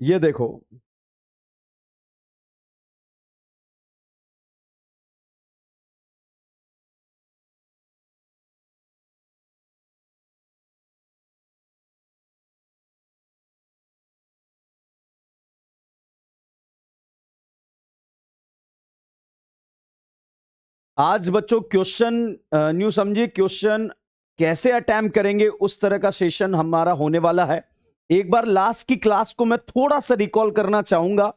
ये देखो, आज बच्चों क्वेश्चन न्यू समझिए, क्वेश्चन कैसे अटेम्प्ट करेंगे उस तरह का सेशन हमारा होने वाला है। एक बार लास्ट की क्लास को मैं थोड़ा सा रिकॉल करना चाहूंगा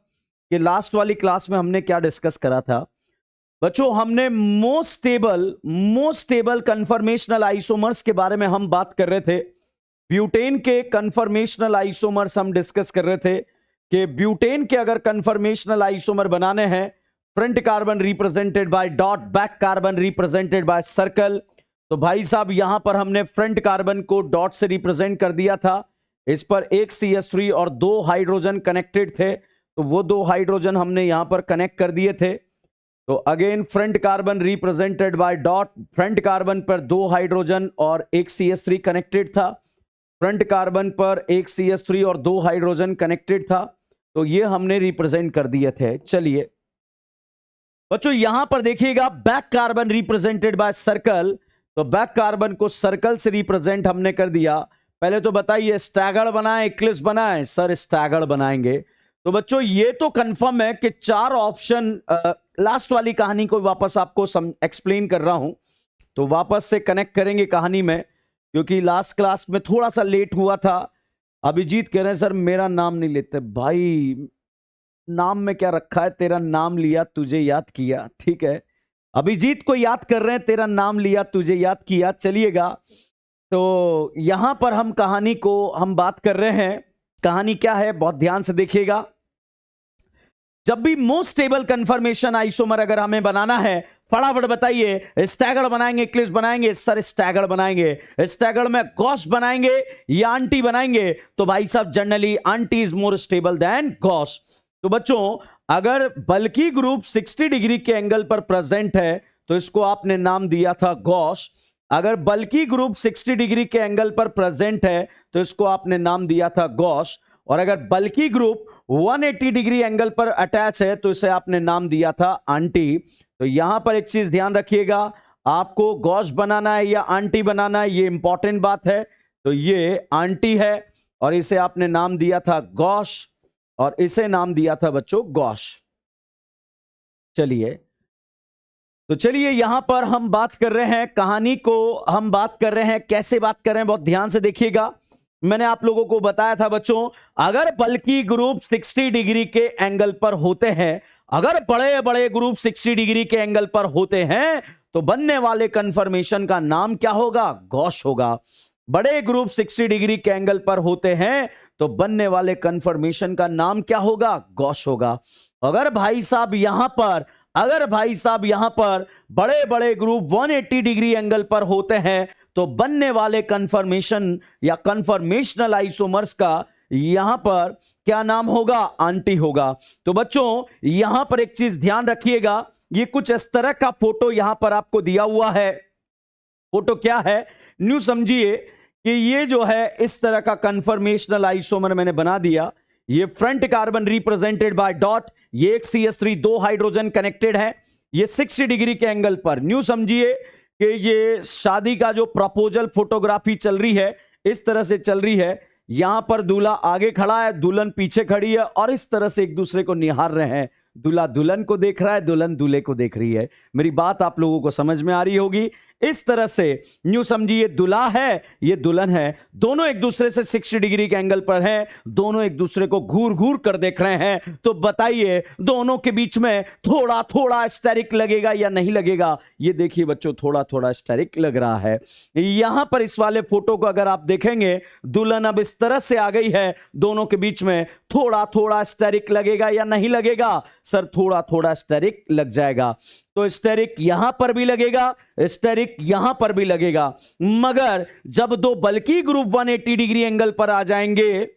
कि लास्ट वाली क्लास में हमने क्या डिस्कस करा था। बच्चों हमने मोस्ट स्टेबल कंफर्मेशनल आइसोमर्स के बारे में हम बात कर रहे थे। ब्यूटेन के कंफर्मेशनल आइसोमर्स हम डिस्कस कर रहे थे कि ब्यूटेन के अगर कंफर्मेशनल आइसोमर बनाने हैं, front carbon represented by dot, back carbon represented by circle. तो भाई साहब यहां पर हमने फ्रंट कार्बन को डॉट से रिप्रेजेंट कर दिया था। इस पर एक CH3 और 2 हाइड्रोजन कनेक्टेड थे, तो वो 2 हाइड्रोजन हमने यहां पर कनेक्ट कर दिए थे। तो again front carbon represented by dot, front carbon पर 2 हाइड्रोजन और एक CH3 कनेक्टेड था। फ्रंट कार्बन पर एक CH3 और 2 हाइड्रोजन कनेक्टेड था। तो ये हमने रिप्रेजेंट कर दिए थे। चलिए बच्चों यहां पर देखिएगा, back carbon represented by circle. तो बैक कार्बन को सर्कल से रिप्रेजेंट हमने कर दिया। पहले तो बताइए स्टैगर्ड बनाएं इक्लिप्स बनाएं? सर स्टैगर्ड बनाएंगे। तो बच्चों ये तो कंफर्म है कि 4 ऑप्शन, लास्ट वाली कहानी को वापस आपको एक्सप्लेन कर रहा हूं, तो वापस से कनेक्ट करेंगे कहानी में, क्योंकि लास्ट क्लास में थोड़ा सा लेट हुआ था। अभिजीत कह रहे हैं सर मेरा नाम नहीं लेते। भाई नाम में क्या रखा है, तेरा नाम लिया तुझे याद किया। ठीक है, अभिजीत को याद कर रहे हैं, तेरा नाम लिया तुझे याद किया। चलिएगा, तो यहां पर हम कहानी को हम बात कर रहे हैं। कहानी क्या है बहुत ध्यान से देखिएगा। जब भी मोस्ट स्टेबल कंफर्मेशन आइसोमर अगर हमें बनाना है, फटाफट बताइए स्टैगर्ड बनाएंगे इक्लिप्स बनाएंगे? सर स्टैगर्ड बनाएंगे। स्टैगर्ड में गॉस बनाएंगे या आंटी बनाएंगे? तो भाई साहब generally aunty is more stable then Gauss. तो बच्चों अगर बल्कि ग्रुप 60 डिग्री के एंगल पर प्रेजेंट है तो इसको आपने नाम दिया था गॉस। अगर बल्कि ग्रुप 60 डिग्री के एंगल पर प्रेजेंट है तो इसको आपने नाम दिया था गॉस। और अगर बल्कि ग्रुप 180 डिग्री एंगल पर अटैच है तो इसे आपने नाम दिया था आंटी। तो यहां पर एक चीज ध्यान रखिएगा, आपको गॉस बनाना है या आंटी बनाना है, ये इंपॉर्टेंट बात है। तो ये आंटी है और इसे आपने नाम दिया था गॉस और इसे नाम दिया था बच्चों गॉस। चलिए, तो चलिए यहां पर हम बात कर रहे हैं कहानी को, हम बात कर रहे हैं कैसे बात कर रहे हैं, बहुत ध्यान से देखिएगा। मैंने आप लोगों को बताया था बच्चों, अगर बल्कि ग्रुप 60 डिग्री के एंगल पर होते हैं, अगर बड़े बड़े ग्रुप 60 डिग्री के एंगल पर होते हैं तो बनने वाले कंफर्मेशन का नाम क्या होगा? गॉस होगा। बड़े ग्रुप 60 डिग्री के एंगल पर होते हैं तो बनने वाले कंफर्मेशन का नाम क्या होगा? गॉस होगा। अगर भाई साहब यहां पर बड़े बड़े ग्रुप 180 डिग्री एंगल पर होते हैं तो बनने वाले कंफर्मेशन या कंफर्मेशनल आइसोमर्स का यहां पर क्या नाम होगा? आंटी होगा। तो बच्चों यहां पर एक चीज ध्यान रखिएगा, ये कुछ इस तरह का फोटो यहां पर आपको दिया हुआ है। फोटो क्या है न्यू समझिए कि ये जो है इस तरह का कंफर्मेशनल आइसोमर मैंने बना दिया। ये front carbon represented by dot, ये एक CH3 2 हाइड्रोजन कनेक्टेड है, ये 60 डिग्री के एंगल पर। न्यू समझिए कि ये शादी का जो प्रपोजल फोटोग्राफी चल रही है इस तरह से चल रही है। यहां पर दूल्हा आगे खड़ा है, दुल्हन पीछे खड़ी है और इस तरह से एक दूसरे को निहार रहे हैं। दूल्हा दुल्हन को देख रहा है, दुल्हन दूल्हे को देख रही है। मेरी बात आप लोगों को समझ में आ रही होगी। इस तरह से न्यू समझिए, ये दूल्हा है ये दुल्हन है, दोनों एक दूसरे से 60 डिग्री के एंगल पर हैं, दोनों एक दूसरे को घूर घूर कर देख रहे हैं। तो बताइए दोनों के बीच में थोड़ा थोड़ा स्टेरिक लगेगा या नहीं लगेगा? ये देखिए बच्चों थोड़ा थोड़ा स्टेरिक लग रहा है। यहां पर इस वाले फोटो को अगर आप देखेंगे, दुल्हन अब इस तरह से आ गई है, दोनों के बीच में थोड़ा थोड़ा स्टेरिक लगेगा या नहीं लगेगा? सर थोड़ा थोड़ा स्टेरिक लग जाएगा। तो स्टेरिक यहां पर भी लगेगा, स्टेरिक यहां पर भी लगेगा। मगर जब दो बल्कि ग्रुप 180 डिग्री एंगल पर आ जाएंगे,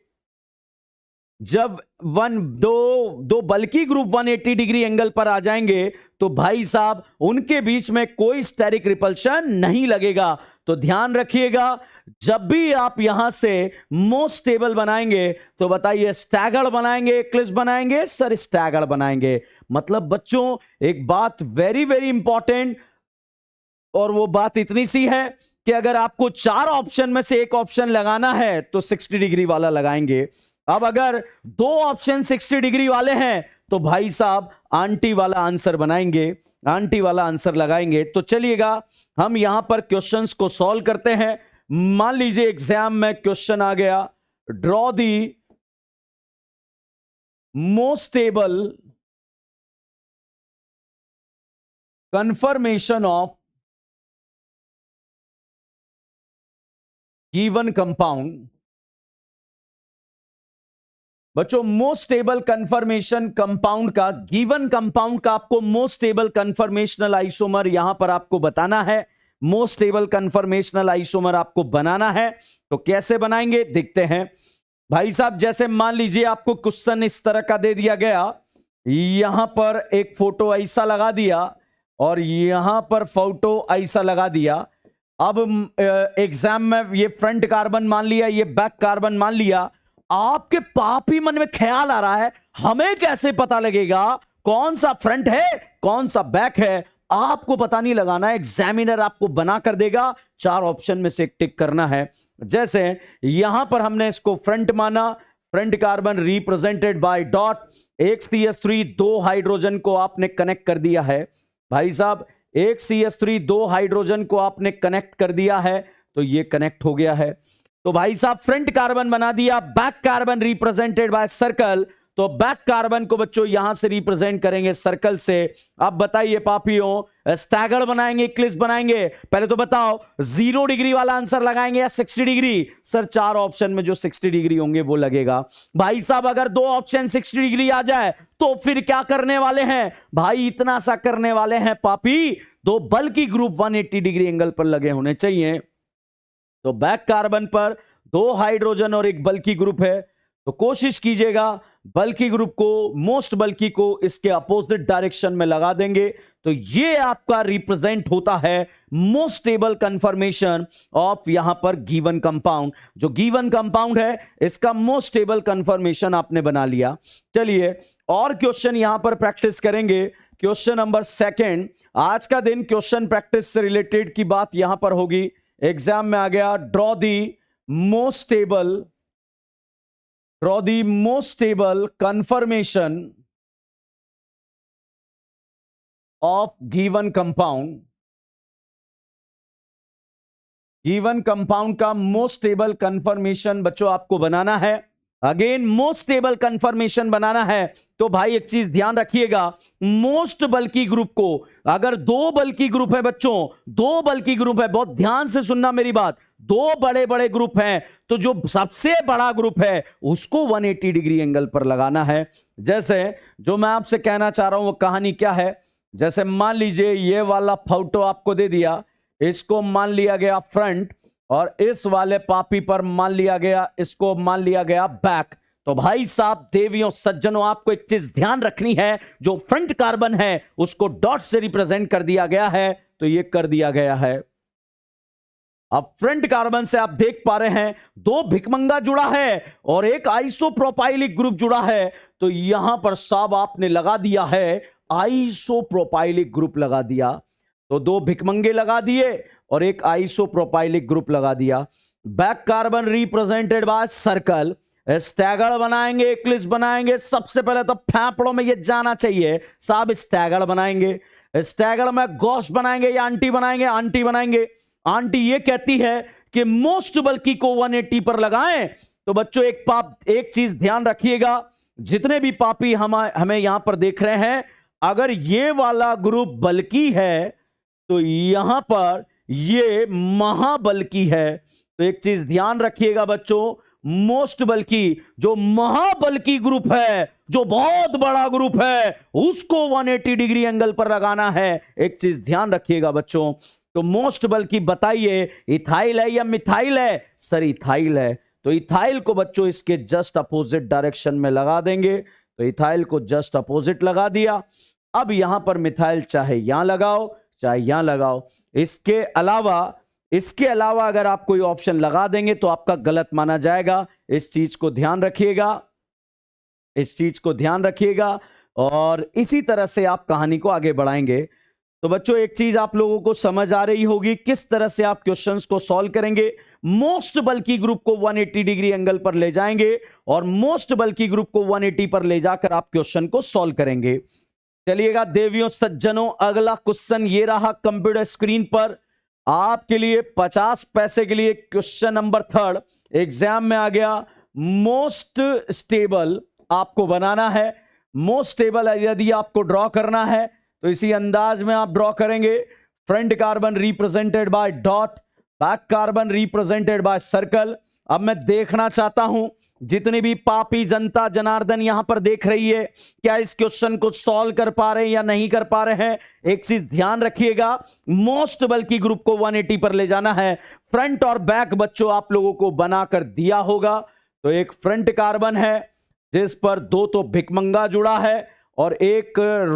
जब दो बल्कि ग्रुप 180 डिग्री एंगल पर आ जाएंगे तो भाई साहब उनके बीच में कोई स्टेरिक रिपल्शन नहीं लगेगा। तो ध्यान रखिएगा, जब भी आप यहां से मोस्ट स्टेबल बनाएंगे तो बताइए स्टैगर्ड बनाएंगे, एक्लिप्स बनाएंगे, सर स्टैगर्ड बनाएंगे। मतलब बच्चों एक बात वेरी वेरी इंपॉर्टेंट, और वो बात इतनी सी है कि अगर आपको 4 ऑप्शन में से एक ऑप्शन लगाना है तो 60 डिग्री वाला लगाएंगे। अब अगर 2 ऑप्शन 60 डिग्री वाले हैं तो भाई साहब आंटी वाला आंसर बनाएंगे, आंटी वाला आंसर लगाएंगे। तो चलिएगा हम यहां पर क्वेश्चंस को सॉल्व करते हैं। मान लीजिए एग्जाम में क्वेश्चन आ गया, draw the most stable confirmation of given compound. बच्चों मोस्ट स्टेबल कंफर्मेशन कंपाउंड का, गिवन कंपाउंड का आपको मोस्ट स्टेबल कंफर्मेशनल आइसोमर यहां पर आपको बताना है। मोस्ट स्टेबल कंफर्मेशनल आइसोमर आपको बनाना है, तो कैसे बनाएंगे देखते हैं। भाई साहब जैसे मान लीजिए आपको क्वेश्चन इस तरह का दे दिया गया, यहां पर एक फोटो ऐसा लगा दिया और यहां पर फोटो ऐसा लगा दिया। अब एग्जाम में ये फ्रंट कार्बन मान लिया, ये बैक कार्बन मान लिया। आपके पापी मन में ख्याल आ रहा है हमें कैसे पता लगेगा कौन सा फ्रंट है कौन सा बैक है। आपको पता नहीं लगाना है, एग्जामिनर आपको बना कर देगा। 4 ऑप्शन में से एक टिक करना है। जैसे यहां पर हमने इसको फ्रंट माना, front carbon represented by dot, एक CH3 2 हाइड्रोजन को आपने कनेक्ट कर दिया है। भाई साहब एक CH3 2 हाइड्रोजन को आपने कनेक्ट कर दिया है, तो ये कनेक्ट हो गया है। तो भाई साहब फ्रंट कार्बन बना दिया, back carbon represented by circle, तो बैक कार्बन को बच्चों यहां से रिप्रेजेंट करेंगे सर्कल से। अब बताइए पापियों स्टैगर्ड बनाएंगे, इक्लिप्स बनाएंगे? पहले तो बताओ 0 डिग्री वाला आंसर लगाएंगे या 60 डिग्री? सर 4 ऑप्शन में जो 60 डिग्री होंगे वो लगेगा। भाई साहब अगर 2 ऑप्शन 60 डिग्री आ जाए तो फिर क्या करने वाले हैं भाई? इतना सा करने वाले हैं पापी, 2 बल्कि ग्रुप 180 डिग्री एंगल पर लगे होने चाहिए। तो बैक कार्बन पर 2 हाइड्रोजन और एक बल्कि ग्रुप है, तो कोशिश कीजिएगा बल्कि ग्रुप को, मोस्ट बल्कि को इसके अपोजिट डायरेक्शन में लगा देंगे। तो ये आपका रिप्रेजेंट होता है मोस्ट स्टेबल कंफर्मेशन ऑफ यहां पर गिवन कंपाउंड। जो गिवन कंपाउंड है इसका मोस्ट स्टेबल कंफर्मेशन आपने बना लिया। चलिए और क्वेश्चन यहां पर प्रैक्टिस करेंगे। क्वेश्चन नंबर 2, आज का दिन क्वेश्चन प्रैक्टिस से रिलेटेड की बात यहां पर होगी। एग्जाम में आ गया draw the most stable confirmation of given compound. Given compound का मोस्ट स्टेबल कंफर्मेशन बच्चों आपको बनाना है। अगेन मोस्ट स्टेबल कंफर्मेशन बनाना है तो भाई एक चीज ध्यान रखिएगा, मोस्ट बल्कि ग्रुप को, अगर 2 बल्कि ग्रुप है बच्चों, 2 बल्कि ग्रुप है, बहुत ध्यान से सुनना मेरी बात, 2 बड़े बड़े ग्रुप हैं तो जो सबसे बड़ा ग्रुप है उसको 180 डिग्री एंगल पर लगाना है। जैसे जो मैं आपसे कहना चाह रहा हूं वो कहानी क्या है, जैसे मान लीजिए ये वाला फोटो आपको दे दिया, इसको मान लिया गया फ्रंट और इस वाले पापी पर मान लिया गया, इसको मान लिया गया बैक। तो भाई साहब देवियों सज्जनों आपको एक चीज ध्यान रखनी है, जो फ्रंट कार्बन है उसको डॉट से रिप्रेजेंट कर दिया गया है, तो ये कर दिया गया है। अब फ्रंट कार्बन से आप देख पा रहे हैं 2 भिकमंगा जुड़ा है और एक आइसोप्रोपाइलिक ग्रुप जुड़ा है, तो यहां पर साहब आपने लगा दिया है आइसोप्रोपाइलिक ग्रुप लगा दिया। तो 2 भिकमंगे लगा दिए और एक आइसोप्रोपाइलिक ग्रुप लगा दिया। Back carbon represented by circle, staggered बनाएंगे, एक्लिप्स बनाएंगे। सबसे पहले तो फेफड़ों में ये जाना चाहिए साहब स्टैगर्ड बनाएंगे। स्टैगर्ड में गॉस बनाएंगे या आंटी बनाएंगे? आंटी बनाएंगे। आंटी ये कहती है कि मोस्ट बल्कि को 180 पर लगाएं। तो बच्चों एक चीज ध्यान रखिएगा, जितने भी पापी हमें यहां पर देख रहे हैं, अगर ये वाला ग्रुप बल्कि है तो यहां पर ये महाबल्कि है। तो एक चीज ध्यान रखिएगा बच्चों, मोस्ट बल्कि जो महाबल्कि ग्रुप है, जो बहुत बड़ा ग्रुप है, उसको 180 डिग्री एंगल पर लगाना है। एक चीज ध्यान रखिएगा बच्चों, तो मोस्ट बल्कि बताइए इथाइल है या मिथाइल है? सर इथाइल है। तो इथाइल को बच्चों इसके जस्ट अपोजिट डायरेक्शन में लगा देंगे। तो इथाइल को जस्ट अपोजिट लगा दिया। अब यहां पर मिथाइल चाहे यहां लगाओ चाहे यहां लगाओ। इसके अलावा इसके अलावा अगर आप कोई ऑप्शन लगा देंगे तो आपका गलत माना जाएगा। इस चीज को ध्यान रखिएगा, इस चीज को ध्यान रखिएगा और इसी तरह से आप कहानी को आगे बढ़ाएंगे। तो बच्चों एक चीज आप लोगों को समझ आ रही होगी किस तरह से आप क्वेश्चंस को सॉल्व करेंगे। मोस्ट बल्कि ग्रुप को 180 डिग्री एंगल पर ले जाएंगे और मोस्ट बल्कि ग्रुप को 180 पर ले जाकर आप क्वेश्चन को सॉल्व करेंगे। चलिएगा देवियों सज्जनों, अगला क्वेश्चन ये रहा कंप्यूटर स्क्रीन पर आपके लिए 50 पैसे के लिए। क्वेश्चन नंबर 3 एग्जाम में आ गया। मोस्ट स्टेबल आपको बनाना है। मोस्ट स्टेबल यदि आपको ड्रॉ करना है तो इसी अंदाज में आप ड्रॉ करेंगे। Front carbon represented by dot, back carbon represented by circle. अब मैं देखना चाहता हूं जितनी भी पापी जनता जनार्दन यहां पर देख रही है, क्या इस क्वेश्चन को सॉल्व कर पा रहे हैं या नहीं कर पा रहे हैं। एक चीज ध्यान रखिएगा, मोस्ट बल्कि ग्रुप को 180 पर ले जाना है। फ्रंट और बैक बच्चों आप लोगों को बनाकर दिया होगा। तो एक फ्रंट कार्बन है जिस पर 2 तो भिकमंगा जुड़ा है और एक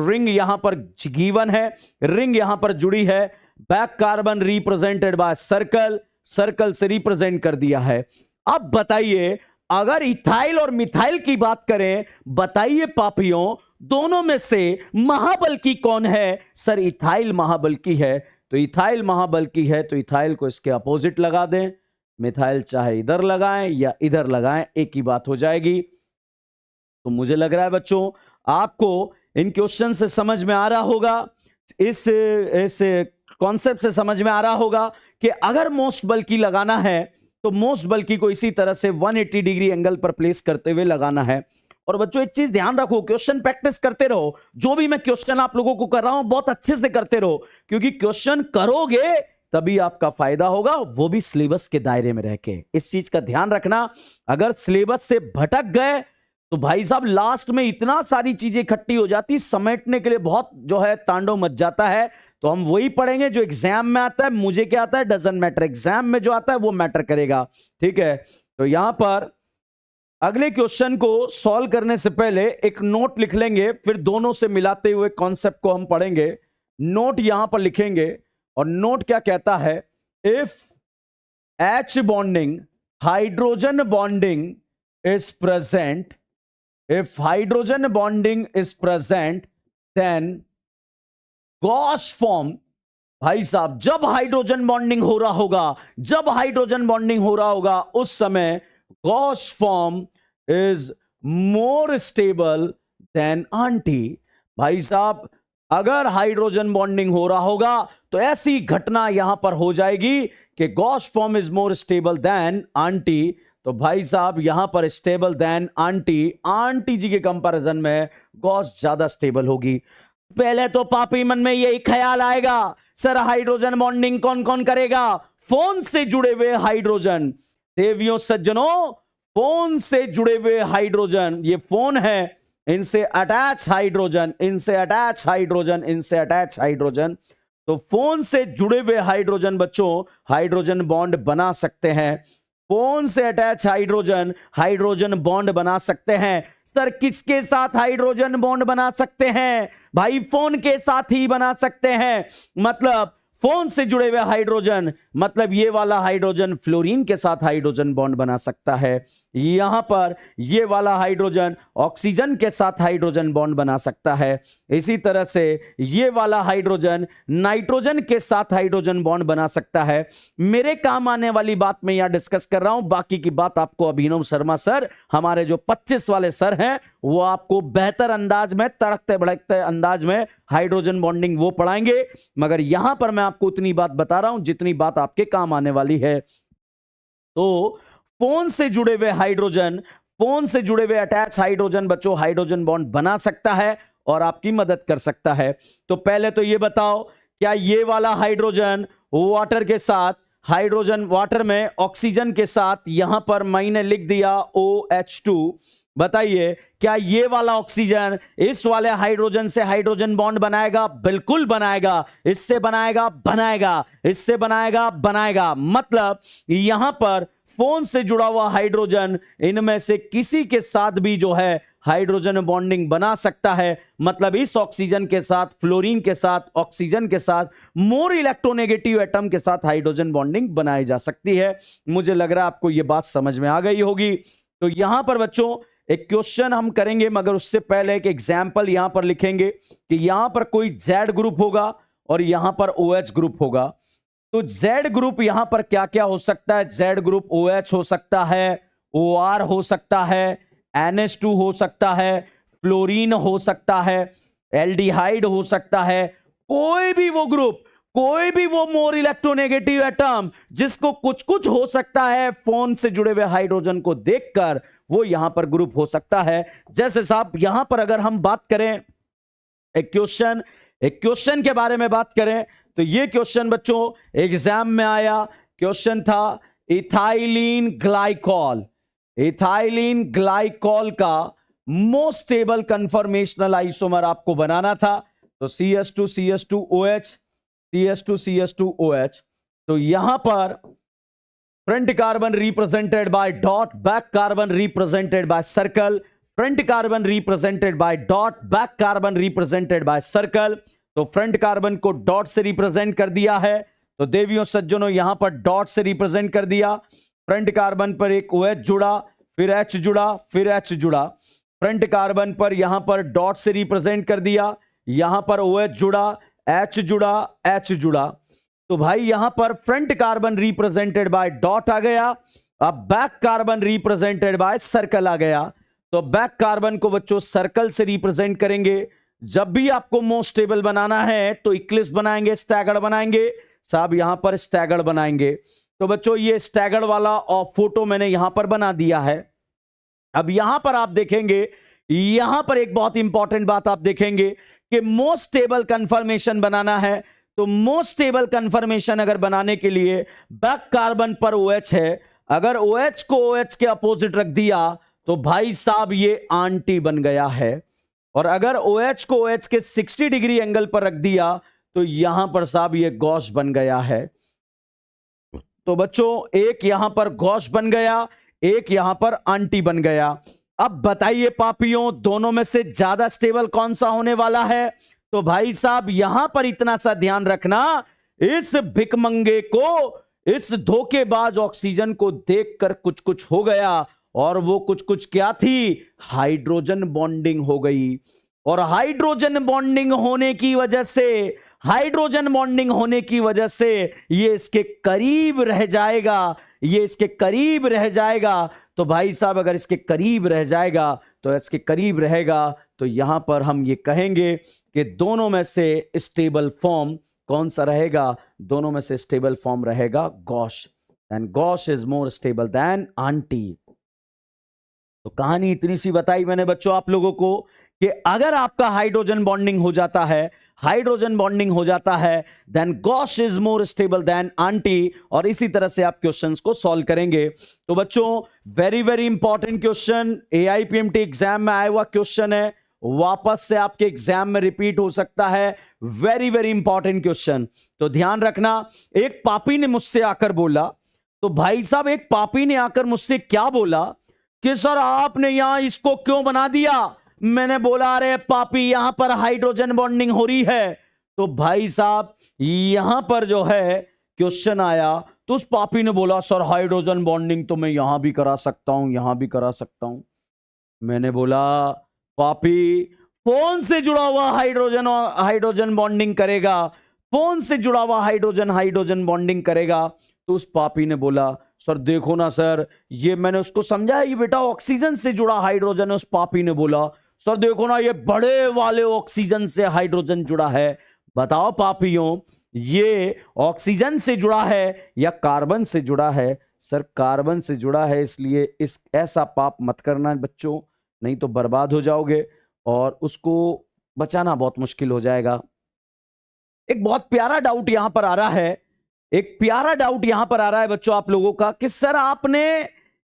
रिंग यहां पर गिवन है, रिंग यहां पर जुड़ी है। Back carbon represented by circle, circle से रिप्रेजेंट कर दिया है। अब बताइए अगर इथाइल और मिथाइल की बात करें, बताइए पापियों दोनों में से महाबल्कि कौन है। सर इथाइल महाबल्कि है, तो इथाइल महाबल्कि है तो इथाइल को इसके अपोजिट लगा दें। मिथाइल चाहे इधर लगाएं या इधर लगाएं, एक ही बात हो जाएगी। तो मुझे लग रहा है बच्चों आपको इन क्वेश्चन से समझ में आ रहा होगा, इस कॉन्सेप्ट से समझ में आ रहा होगा कि अगर मोस्ट बल्कि लगाना है तो मोस्ट बल्कि को इसी तरह से 180 डिग्री एंगल पर प्लेस करते हुए लगाना है। और बच्चों एक चीज ध्यान रखो, क्वेश्चन प्रैक्टिस करते रहो। जो भी मैं क्वेश्चन आप लोगों को कर रहा हूं बहुत अच्छे से करते रहो, क्योंकि क्वेश्चन करोगे तभी आपका फायदा होगा, वो भी सिलेबस के दायरे में रह के। इस चीज का ध्यान रखना, अगर सिलेबस से भटक गए तो भाई साहब लास्ट में इतना सारी चीजें इकट्ठी हो जाती, समेटने के लिए बहुत जो है तांडव मच जाता है। तो हम वही पढ़ेंगे जो एग्जाम में आता है। मुझे क्या आता है डजंट मैटर, एग्जाम में जो आता है वो मैटर करेगा। ठीक है, तो यहां पर अगले क्वेश्चन को सॉल्व करने से पहले एक नोट लिख लेंगे, फिर दोनों से मिलाते हुए कॉन्सेप्ट को हम पढ़ेंगे। नोट यहां पर लिखेंगे और नोट क्या कहता है, if H bonding hydrogen bonding is present, if hydrogen bonding is present then Gauss form. भाई साहब जब हाइड्रोजन बॉन्डिंग हो रहा होगा, जब हाइड्रोजन बॉन्डिंग हो रहा होगा उस समय Gauss form is more stable then aunty. भाई साहब अगर हाइड्रोजन बॉन्डिंग हो रहा होगा तो ऐसी घटना यहां पर हो जाएगी कि Gauss form is more stable then aunty. तो भाई साहब यहां पर स्टेबल देन आंटी, आंटी जी के कंपैरिजन में गॉस ज्यादा स्टेबल होगी। पहले तो पापी मन में यही ख्याल आएगा, सर हाइड्रोजन बॉन्डिंग कौन कौन करेगा, फोन से जुड़े हुए हाइड्रोजन। देवियों सज्जनों फोन से जुड़े हुए हाइड्रोजन, ये फोन है, इनसे अटैच हाइड्रोजन, इनसे अटैच हाइड्रोजन, इनसे अटैच हाइड्रोजन। तो फोन से जुड़े हुए हाइड्रोजन बच्चों हाइड्रोजन बॉन्ड बना सकते हैं। फोन से अटैच हाइड्रोजन हाइड्रोजन बॉन्ड बना सकते हैं। सर किसके साथ हाइड्रोजन बॉन्ड बना सकते हैं, भाई फोन के साथ ही बना सकते हैं। मतलब फोन से जुड़े हुए हाइड्रोजन, मतलब ये वाला हाइड्रोजन फ्लोरीन के साथ हाइड्रोजन बॉन्ड बना सकता है। यहां पर ये वाला हाइड्रोजन ऑक्सीजन के साथ हाइड्रोजन बॉन्ड बना सकता है। इसी तरह से ये वाला हाइड्रोजन नाइट्रोजन के साथ हाइड्रोजन बॉन्ड बना सकता है। मेरे काम आने वाली बात मैं यहां डिस्कस कर रहा हूं, बाकी की बात आपको अभिनव शर्मा सर, हमारे जो 25 वाले सर हैं, वो आपको बेहतर अंदाज में, तड़कते भड़कते अंदाज में हाइड्रोजन बॉन्डिंग वो पढ़ाएंगे। मगर यहां पर मैं आपको उतनी बात बता रहा हूं जितनी बात आपके काम आने वाली है। तो फोन से जुड़े हुए हाइड्रोजन, फोन से जुड़े हुए अटैच हाइड्रोजन बच्चों हाइड्रोजन बॉन्ड बना सकता है और आपकी मदद कर सकता है। तो पहले तो ये बताओ, क्या ये वाला हाइड्रोजन वाटर के साथ, हाइड्रोजन वाटर में ऑक्सीजन के साथ, यहां पर मैंने लिख दिया OH2, बताइए क्या ये वाला ऑक्सीजन इस वाले हाइड्रोजन से हाइड्रोजन बॉन्ड बनाएगा? बिल्कुल बनाएगा। इससे बनाएगा, बनाएगा, इससे बनाएगा, बनाएगा। मतलब यहां पर फोन से जुड़ा हुआ हाइड्रोजन इनमें से किसी के साथ भी जो है हाइड्रोजन बॉन्डिंग बना सकता है। मतलब इस ऑक्सीजन के साथ, फ्लोरीन के साथ, ऑक्सीजन के साथ, मोर इलेक्ट्रोनेगेटिव एटम के साथ हाइड्रोजन बॉन्डिंग बनाई जा सकती है। मुझे लग रहा है आपको यह बात समझ में आ गई होगी। तो यहां पर बच्चों एक क्वेश्चन हम करेंगे, मगर उससे पहले एक एग्जाम्पल यहां पर लिखेंगे कि यहां पर कोई Z ग्रुप होगा और यहां पर OH ग्रुप होगा। तो Z ग्रुप यहां पर क्या क्या हो सकता है? Z ग्रुप OH हो सकता है, OR हो सकता है, NH2 हो सकता है, फ्लोरीन हो सकता है, एल्डिहाइड हो सकता है। कोई भी वो ग्रुप, कोई भी वो मोर इलेक्ट्रोनेगेटिव एटम जिसको कुछ कुछ हो सकता है फोन से जुड़े हुए हाइड्रोजन को देखकर, वो यहां पर ग्रुप हो सकता है। जैसे साहब यहां पर अगर हम बात करें एक क्वेश्चन के बारे में बात करें, तो ये क्वेश्चन बच्चों एग्जाम में आया। क्वेश्चन था इथाइलिन ग्लाइकॉल। इथाइलिन ग्लाइकॉल का मोस्ट स्टेबल कन्फर्मेशनल आइसोमर आपको बनाना था। तो CH2CH2OH, CH2CH2OH। तो यहां पर front carbon represented by dot, back carbon represented by circle, front carbon represented by dot, back carbon represented by circle. तो front carbon co dot से represent कर दिया है, तो देवियों सज्जनों यहां पर डॉट से रिप्रेजेंट कर दिया। फ्रंट कार्बन पर एक OH जुड़ा, फिर H जुड़ा, फिर H जुड़ा। फ्रंट कार्बन पर यहां पर डॉट से रिप्रेजेंट कर दिया, यहां पर OH जुड़ा, H जुड़ा, H जुड़ा। तो भाई यहां पर front carbon represented by dot आ गया, अब back carbon represented by circle आ गया। तो बैक कार्बन को बच्चों सर्कल से रिप्रेजेंट करेंगे। जब भी आपको मोस्ट स्टेबल बनाना है तो इक्लिप्स बनाएंगे, स्टैगर्ड बनाएंगे। साहब यहां पर स्टैगर्ड बनाएंगे। तो बच्चों ये स्टैगर्ड वाला फोटो मैंने यहां पर बना दिया है। अब यहां पर आप देखेंगे, यहां पर एक बहुत इंपॉर्टेंट बात आप देखेंगे कि मोस्ट स्टेबल कंफर्मेशन बनाना है। तो मोस्ट स्टेबल कंफर्मेशन अगर बनाने के लिए बैक कार्बन पर OH है, अगर OH को OH के अपोजिट रख दिया तो भाई साहब ये एंटी बन गया है। और अगर OH को OH के 60 डिग्री एंगल पर रख दिया तो यहां पर साहब ये गॉश बन गया है। तो बच्चों एक यहां पर गॉश बन गया, एक यहां पर एंटी बन गया। अब बताइए पापियों, दोनों में से ज्यादा स्टेबल कौन सा होने वाला है? तो भाई साहब यहां पर इतना सा ध्यान रखना, इस भिकमंगे को, इस धोखेबाज ऑक्सीजन को देखकर कुछ कुछ हो गया, और वो कुछ कुछ क्या थी? हाइड्रोजन बॉन्डिंग हो गई। और हाइड्रोजन बॉन्डिंग होने की वजह से, हाइड्रोजन बॉन्डिंग होने की वजह से ये इसके करीब रह जाएगा, ये इसके करीब रह जाएगा। तो भाई साहब अगर इसके करीब रह जाएगा, तो इसके करीब रहेगा, तो यहां पर हम ये कहेंगे कि दोनों में से स्टेबल फॉर्म कौन सा रहेगा? दोनों में से स्टेबल फॉर्म रहेगा gosh, and gosh is more stable than anti. तो कहानी इतनी सी बताई मैंने बच्चों आप लोगों को कि अगर आपका हाइड्रोजन बॉन्डिंग हो जाता है, हाइड्रोजन बॉन्डिंग हो जाता है, then gauche is more stable than anti. और इसी तरह से आप क्वेश्चंस को सॉल्व करेंगे। तो बच्चों very very important question, AIPMT exam में आया हुआ क्वेश्चन है, वापस से आपके एग्जाम में रिपीट हो सकता है। वेरी वेरी इंपॉर्टेंट क्वेश्चन, तो ध्यान रखना। एक पापी ने मुझसे आकर बोला, तो भाई साहब एक पापी ने आकर मुझसे क्या बोला कि सर आपने यहां इसको क्यों बना दिया? मैंने बोला अरे पापी यहां पर हाइड्रोजन बॉन्डिंग हो रही है। तो भाई साहब यहां पर जो है क्वेश्चन आया, तो उस पापी ने बोला सर हाइड्रोजन बॉन्डिंग तो मैं यहां भी करा सकता हूं, यहां भी करा सकता हूं। मैंने बोला पापी फोन से जुड़ा हुआ हाइड्रोजन हाइड्रोजन बॉन्डिंग करेगा, फोन से जुड़ा हुआ हाइड्रोजन हाइड्रोजन बॉन्डिंग करेगा। तो उस पापी ने बोला सर देखो ना सर, ये मैंने उसको समझाया ये बेटा ऑक्सीजन से जुड़ा हाइड्रोजन है। उस पापी ने बोला सर देखो ना ये बड़े वाले ऑक्सीजन से हाइड्रोजन जुड़ा है। बताओ पापियों ये ऑक्सीजन से जुड़ा है या कार्बन से जुड़ा है? सर कार्बन से जुड़ा है, इसलिए इस ऐसा पाप मत करना बच्चों, नहीं तो बर्बाद हो जाओगे और उसको बचाना बहुत मुश्किल हो जाएगा। एक बहुत प्यारा डाउट यहां पर आ रहा है, एक प्यारा डाउट यहां पर आ रहा है बच्चों आप लोगों का कि सर आपने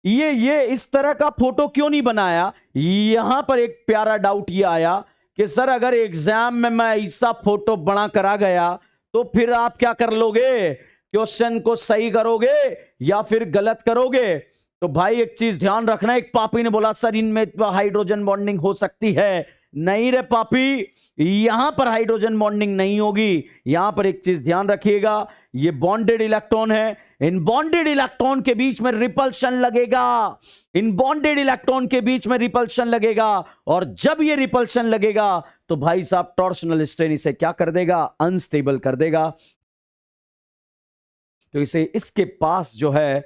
ये इस तरह का फोटो क्यों नहीं बनाया? यहां पर एक प्यारा डाउट ये आया कि सर अगर एग्जाम में मैं ऐसा फोटो बना करा गया तो फिर आप क्या कर लोगे? क्वेश्चन को सही करोगे या फिर गलत करोगे। तो भाई एक चीज ध्यान रखना, एक पापी ने बोला सर इनमें हाइड्रोजन बॉन्डिंग हो सकती है। नहीं रे पापी, यहां पर हाइड्रोजन बॉन्डिंग नहीं होगी। यहां पर एक चीज ध्यान रखिएगा, ये बॉन्डेड इलेक्ट्रॉन है, इन बॉन्डेड इलेक्ट्रॉन के बीच में रिपल्शन लगेगा, इन बॉन्डेड इलेक्ट्रॉन के बीच में रिपल्शन लगेगा, और जब ये रिपल्शन लगेगा तो भाई साहब टॉर्शनल स्ट्रेन इसे क्या कर देगा, अनस्टेबल कर देगा। तो इसे इसके पास जो है,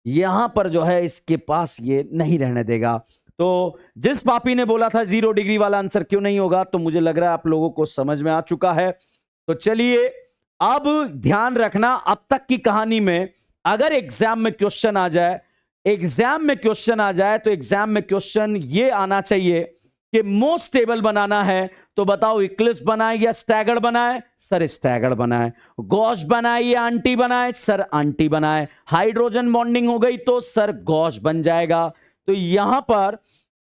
यहां पर जो है इसके पास ये नहीं रहने देगा। तो जिस पापी ने बोला था 0 डिग्री वाला आंसर क्यों नहीं होगा, तो मुझे लग रहा है आप लोगों को समझ में आ चुका है। तो चलिए अब ध्यान रखना, अब तक की कहानी में अगर एग्जाम में क्वेश्चन आ जाए, एग्जाम में क्वेश्चन आ जाए तो एग्जाम में क्वेश्चन ये आना चाहिए कि मोस्ट स्टेबल बनाना है तो बताओ इक्लिप्स बनाए या स्टैगर्ड बनाए, सर स्टैगर्ड बनाए। गॉस बनाए या आंटी बनाए, सर आंटी बनाए। हाइड्रोजन बॉन्डिंग हो गई तो सर गॉस बन जाएगा। तो यहां पर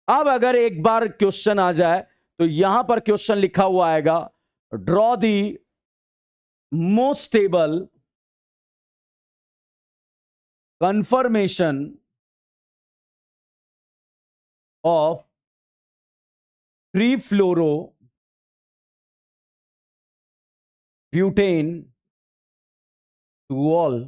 अब अगर एक बार क्वेश्चन आ जाए तो यहां पर क्वेश्चन लिखा हुआ आएगा, draw the most stable confirmation of 3 fluoro butane two all.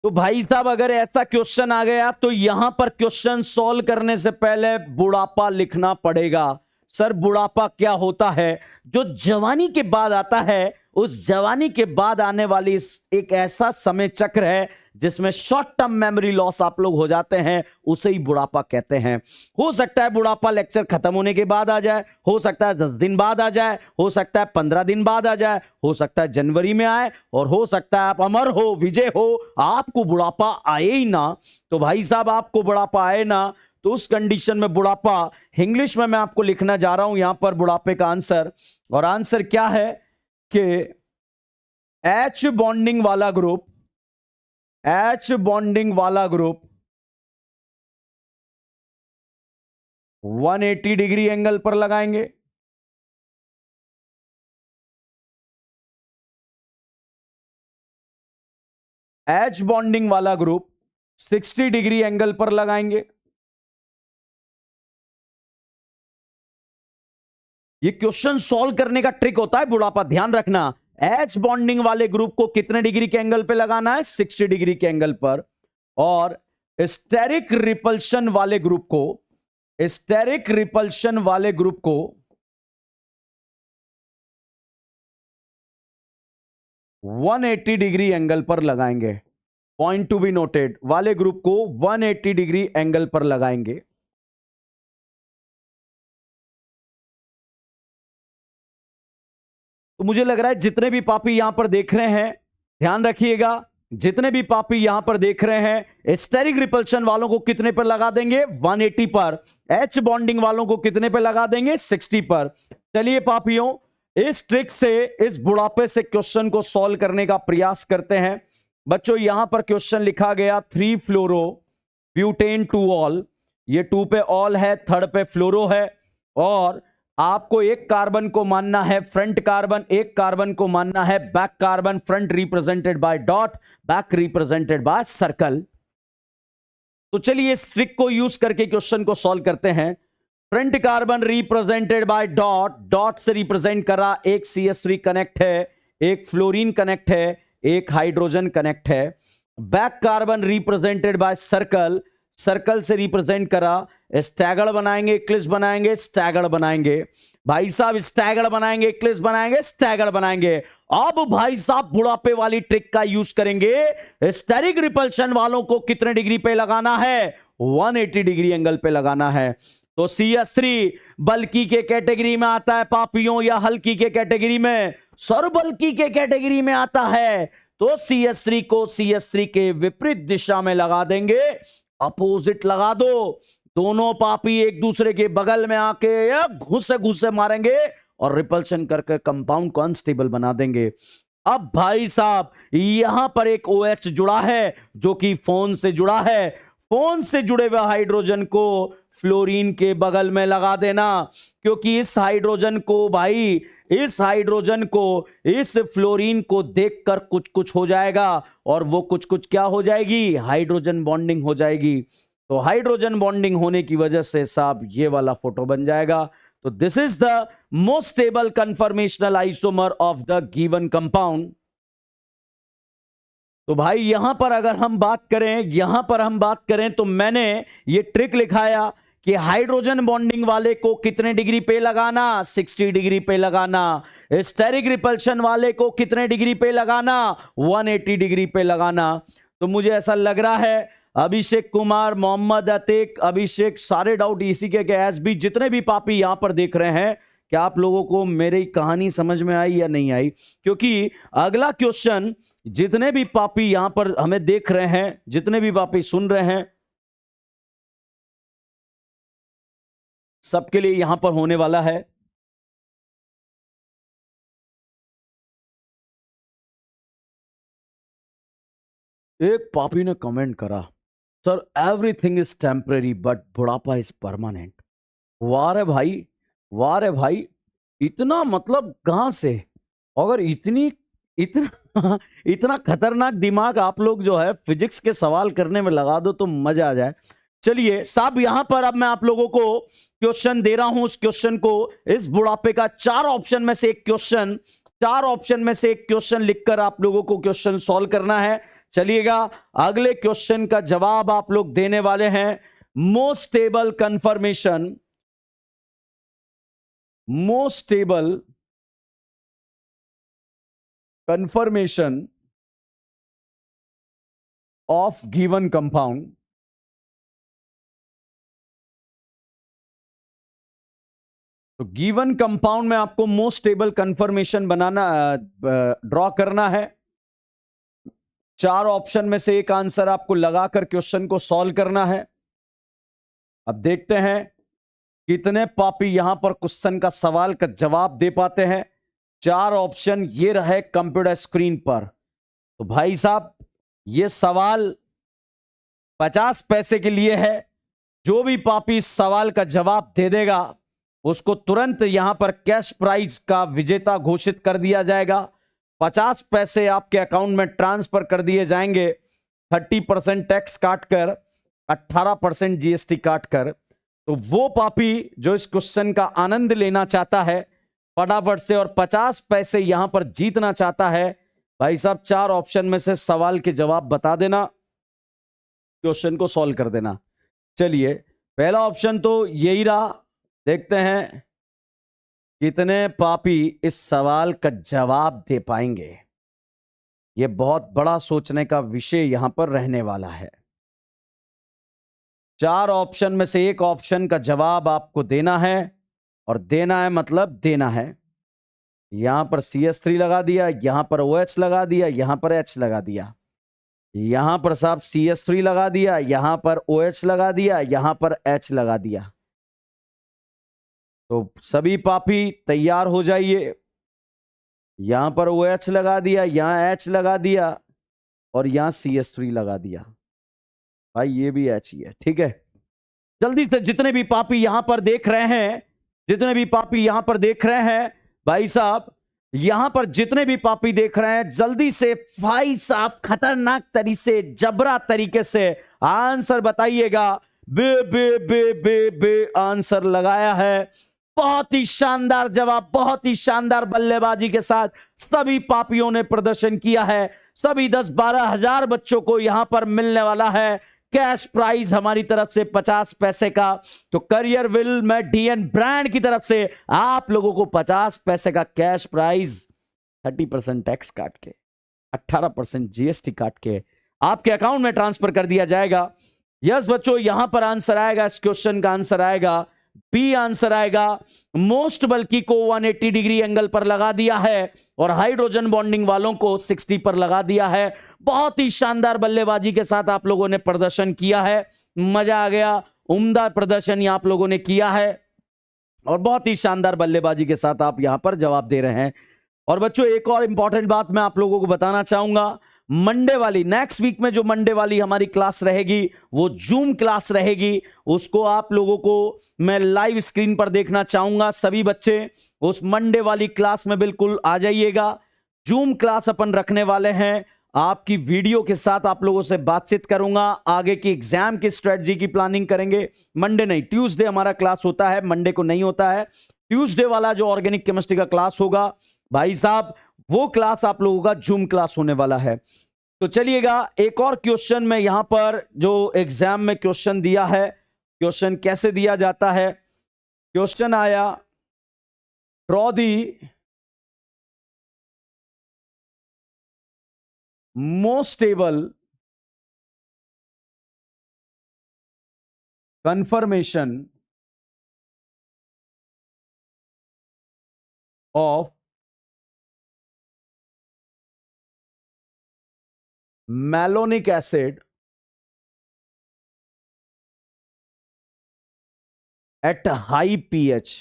तो भाई साहब अगर ऐसा क्वेश्चन आ गया तो यहां पर क्वेश्चन सॉल्व करने से पहले बुढ़ापा लिखना पड़ेगा। सर बुढ़ापा क्या होता है? जो जवानी के बाद आता है, उस जवानी के बाद आने वाली एक ऐसा समय चक्र है जिसमें शॉर्ट टर्म मेमोरी लॉस आप लोग हो जाते हैं, उसे ही बुढ़ापा कहते हैं। हो सकता है बुढ़ापा लेक्चर खत्म होने के बाद आ जाए, हो सकता है 10 दिन बाद आ जाए, हो सकता है 15 दिन बाद आ जाए, हो सकता है जनवरी में आए, और हो सकता है आप अमर हो, विजय हो, आपको बुढ़ापा आए ही ना। तो भाई साहब आपको बुढ़ापा आए ना, तो उस कंडीशन में बुढ़ापा, इंग्लिश में मैं आपको लिखना जा रहा हूं यहां पर बुढ़ापे का आंसर, और आंसर क्या है कि H बॉन्डिंग वाला ग्रुप, H बॉन्डिंग वाला ग्रुप 180 डिग्री एंगल पर लगाएंगे। H बॉन्डिंग वाला ग्रुप 60 डिग्री एंगल पर लगाएंगे। ये क्वेश्चन सॉल्व करने का ट्रिक होता है बुढ़ापा, ध्यान रखना। H बॉन्डिंग वाले ग्रुप को कितने डिग्री के एंगल पे लगाना है? 60 डिग्री के एंगल पर। और स्टेरिक रिपल्शन वाले ग्रुप को, स्टेरिक रिपल्शन वाले ग्रुप को 180 डिग्री एंगल पर लगाएंगे। पॉइंट टू बी नोटेड, वाले ग्रुप को 180 डिग्री एंगल पर लगाएंगे। तो मुझे लग रहा है जितने भी पापी यहां पर देख रहे हैं, ध्यान रखिएगा, जितने भी पापी यहां पर देख रहे हैं, स्टेरिक रिपल्शन वालों को कितने पर लगा देंगे? 180 पर। H बॉन्डिंग वालों को कितने पर लगा देंगे? 60 पर। चलिए पापियों, इस ट्रिक से, इस बुढ़ापे से क्वेश्चन को सॉल्व करने का प्रयास करते हैं। बच्चों यहां पर क्वेश्चन लिखा गया 3 फ्लोरो ब्यूटेन टू ऑल, ये 2 पे ऑल है, 3rd पे फ्लोरो है, और आपको एक कार्बन को मानना है फ्रंट कार्बन, एक कार्बन को मानना है back carbon. Front represented by dot, back represented by circle. तो चलिए इस ट्रिक को यूज करके क्वेश्चन को सॉल्व करते हैं। Front carbon represented by dot, dot से रिप्रेजेंट करा, एक CH3 कनेक्ट है, एक फ्लोरीन कनेक्ट है, एक हाइड्रोजन कनेक्ट है। Back carbon represented by circle, circle से रिप्रेजेंट करा, स्टैगर्ड बनाएंगे, इक्लिप्स बनाएंगे, स्टैगर्ड बनाएंगे। भाई साहब स्टैगर्ड बनाएंगे, इक्लिप्स बनाएंगे, स्टैगर्ड बनाएंगे। अब भाई साहब बुढ़ापे वाली ट्रिक का यूज करेंगे। स्टेरिक रिपल्शन वालों को कितने डिग्री पे लगाना है? 180 डिग्री एंगल पे लगाना है। तो CH3 बल्कि के कैटेगरी में आता है पापियों या हल्की के कैटेगरी में? सर बल्कि के कैटेगरी में आता है। तो CH3 को CH3 के विपरीत दिशा में लगा देंगे, अपोजिट लगा दो। दोनों पापी एक दूसरे के बगल में आके घुसे घुसे मारेंगे और रिपल्शन करके कंपाउंड को अनस्टेबल बना देंगे। अब भाई साहब यहां पर एक OH जुड़ा है जो कि फोन से जुड़ा है। फोन से जुड़े हुए हाइड्रोजन को फ्लोरीन के बगल में लगा देना, क्योंकि इस हाइड्रोजन को भाई, इस हाइड्रोजन को, इस फ्लोरीन को देखकर कुछ कुछ हो जाएगा, और वो कुछ कुछ क्या हो जाएगी? हाइड्रोजन बॉन्डिंग हो जाएगी। तो हाइड्रोजन बॉन्डिंग होने की वजह से साहब ये वाला फोटो बन जाएगा। तो this is the most stable conformational isomer of the given compound. तो भाई यहां पर अगर हम बात करें, यहां पर हम बात करें तो मैंने ये ट्रिक लिखाया कि हाइड्रोजन बॉन्डिंग वाले को कितने डिग्री पे लगाना? 60 डिग्री पे लगाना। स्टेरिक रिपल्शन वाले को कितने डिग्री पे लगाना? 180 डिग्री पे लगाना। तो मुझे ऐसा लग रहा है अभिषेक कुमार, मोहम्मद अतीक, अभिषेक, सारे डाउट इसी के एस भी, जितने भी पापी यहां पर देख रहे हैं, क्या आप लोगों को मेरी कहानी समझ में आई या नहीं आई? क्योंकि अगला क्वेश्चन, जितने भी पापी यहां पर हमें देख रहे हैं, जितने भी पापी सुन रहे हैं, सबके लिए यहां पर होने वाला है। एक पापी ने कमेंट करा, sir everything is temporary but बुढ़ापा इज परमानेंट। वाह रे भाई, वाह रे भाई, इतना मतलब कहां से? अगर इतना इतना खतरनाक दिमाग आप लोग जो है फिजिक्स के सवाल करने में लगा दो तो मजा आ जाए। चलिए साहब, यहां पर अब मैं आप लोगों को क्वेश्चन दे रहा हूं। उस क्वेश्चन को, इस बुढ़ापे का 4 ऑप्शन में से एक क्वेश्चन, 4 ऑप्शन में से एक क्वेश्चन लिखकर आप लोगों को क्वेश्चन सॉल्व करना है। चलिएगा, अगले क्वेश्चन का जवाब आप लोग देने वाले हैं। Most stable confirmation, most stable confirmation of given compound. तो गिवन कंपाउंड में आपको मोस्ट स्टेबल कंफर्मेशन बनाना, ड्रॉ करना है। 4 ऑप्शन में से एक आंसर आपको लगाकर क्वेश्चन को सॉल्व करना है। अब देखते हैं कितने पापी यहां पर क्वेश्चन का सवाल का जवाब दे पाते हैं। 4 ऑप्शन ये रहे कंप्यूटर स्क्रीन पर। तो भाई साहब, ये सवाल 50 पैसे के लिए है। जो भी पापी इस सवाल का जवाब दे देगा उसको तुरंत यहां पर कैश प्राइज का विजेता घोषित कर दिया जाएगा। 50 पैसे आपके अकाउंट में ट्रांसफर कर दिए जाएंगे, 30% टैक्स काटकर, 18% जीएसटी काटकर। तो वो पापी जो इस क्वेश्चन का आनंद लेना चाहता है फटाफट से, और 50 पैसे यहां पर जीतना चाहता है, भाई साहब 4 ऑप्शन में से सवाल के जवाब बता देना, क्वेश्चन को सॉल्व कर देना। चलिए, पहला ऑप्शन तो यही रहा। देखते हैं कितने पापी इस सवाल का जवाब दे पाएंगे। यह बहुत बड़ा सोचने का विषय यहां पर रहने वाला है। 4 ऑप्शन में से एक ऑप्शन का जवाब आपको देना है, और देना है मतलब देना है। यहां पर CS3 लगा दिया, यहां पर OH लगा दिया, यहां पर H लगा दिया, यहां पर साहब CS3 लगा दिया, यहां पर OH लगा दिया, यहां पर H लगा दिया। तो सभी पापी तैयार हो जाइए। यहां पर OH लगा दिया, यहां H लगा दिया, और यहां CS3 लगा दिया। भाई ये भी H ही है, ठीक है। जल्दी से जितने भी पापी यहां पर देख रहे हैं, जितने भी पापी यहां पर देख रहे हैं, भाई साहब यहां पर जितने भी पापी देख रहे हैं, जल्दी से भाई साहब खतरनाक तरीके से, जबरा तरीके से आंसर बताइएगा। बे बे बे बे बे आंसर लगाया है। बहुत ही शानदार जवाब, बहुत ही शानदार बल्लेबाजी के साथ सभी पापियों ने प्रदर्शन किया है। सभी 10-12 हजार बच्चों को यहां पर मिलने वाला है कैश प्राइज हमारी तरफ से 50 पैसे का। तो करियर विल में DN ब्रांड की तरफ से आप लोगों को 50 पैसे का कैश प्राइज, 30% टैक्स काट के, 18% GST काट के आपके अकाउंट में ट्रांसफर कर दिया जाएगा। यस बच्चों, यहां पर आंसर आएगा, इस क्वेश्चन का आंसर आएगा बी आंसर आएगा। मोस्ट बल्कि को 180 डिग्री एंगल पर लगा दिया है, और हाइड्रोजन बॉन्डिंग वालों को 60 पर लगा दिया है। बहुत ही शानदार बल्लेबाजी के साथ आप लोगों ने प्रदर्शन किया है, मजा आ गया। उम्दा प्रदर्शन आप लोगों ने किया है, और बहुत ही शानदार बल्लेबाजी के साथ आप यहां पर जवाब दे रहे हैं। और बच्चों एक और इंपॉर्टेंट बात मैं आप लोगों को बताना चाहूंगा, मंडे वाली, नेक्स्ट वीक में जो मंडे वाली हमारी क्लास रहेगी वो जूम क्लास रहेगी, उसको आप लोगों को मैं लाइव स्क्रीन पर देखना चाहूंगा। सभी बच्चे उस मंडे वाली क्लास में बिल्कुल आ जाइएगा। जूम क्लास अपन रखने वाले हैं, आपकी वीडियो के साथ आप लोगों से बातचीत करूंगा, आगे की एग्जाम की स्ट्रेटजी की प्लानिंग करेंगे। मंडे नहीं, ट्यूसडे हमारा क्लास होता है, मंडे को नहीं होता है। ट्यूसडे वाला जो ऑर्गेनिक केमिस्ट्री का क्लास होगा भाई साहब, वो क्लास आप लोगों का जूम क्लास होने वाला है। तो चलिएगा, एक और क्वेश्चन में यहां पर जो एग्जाम में क्वेश्चन दिया है, क्वेश्चन कैसे दिया जाता है। क्वेश्चन आया, draw the most stable conformation of malonic acid at high pH।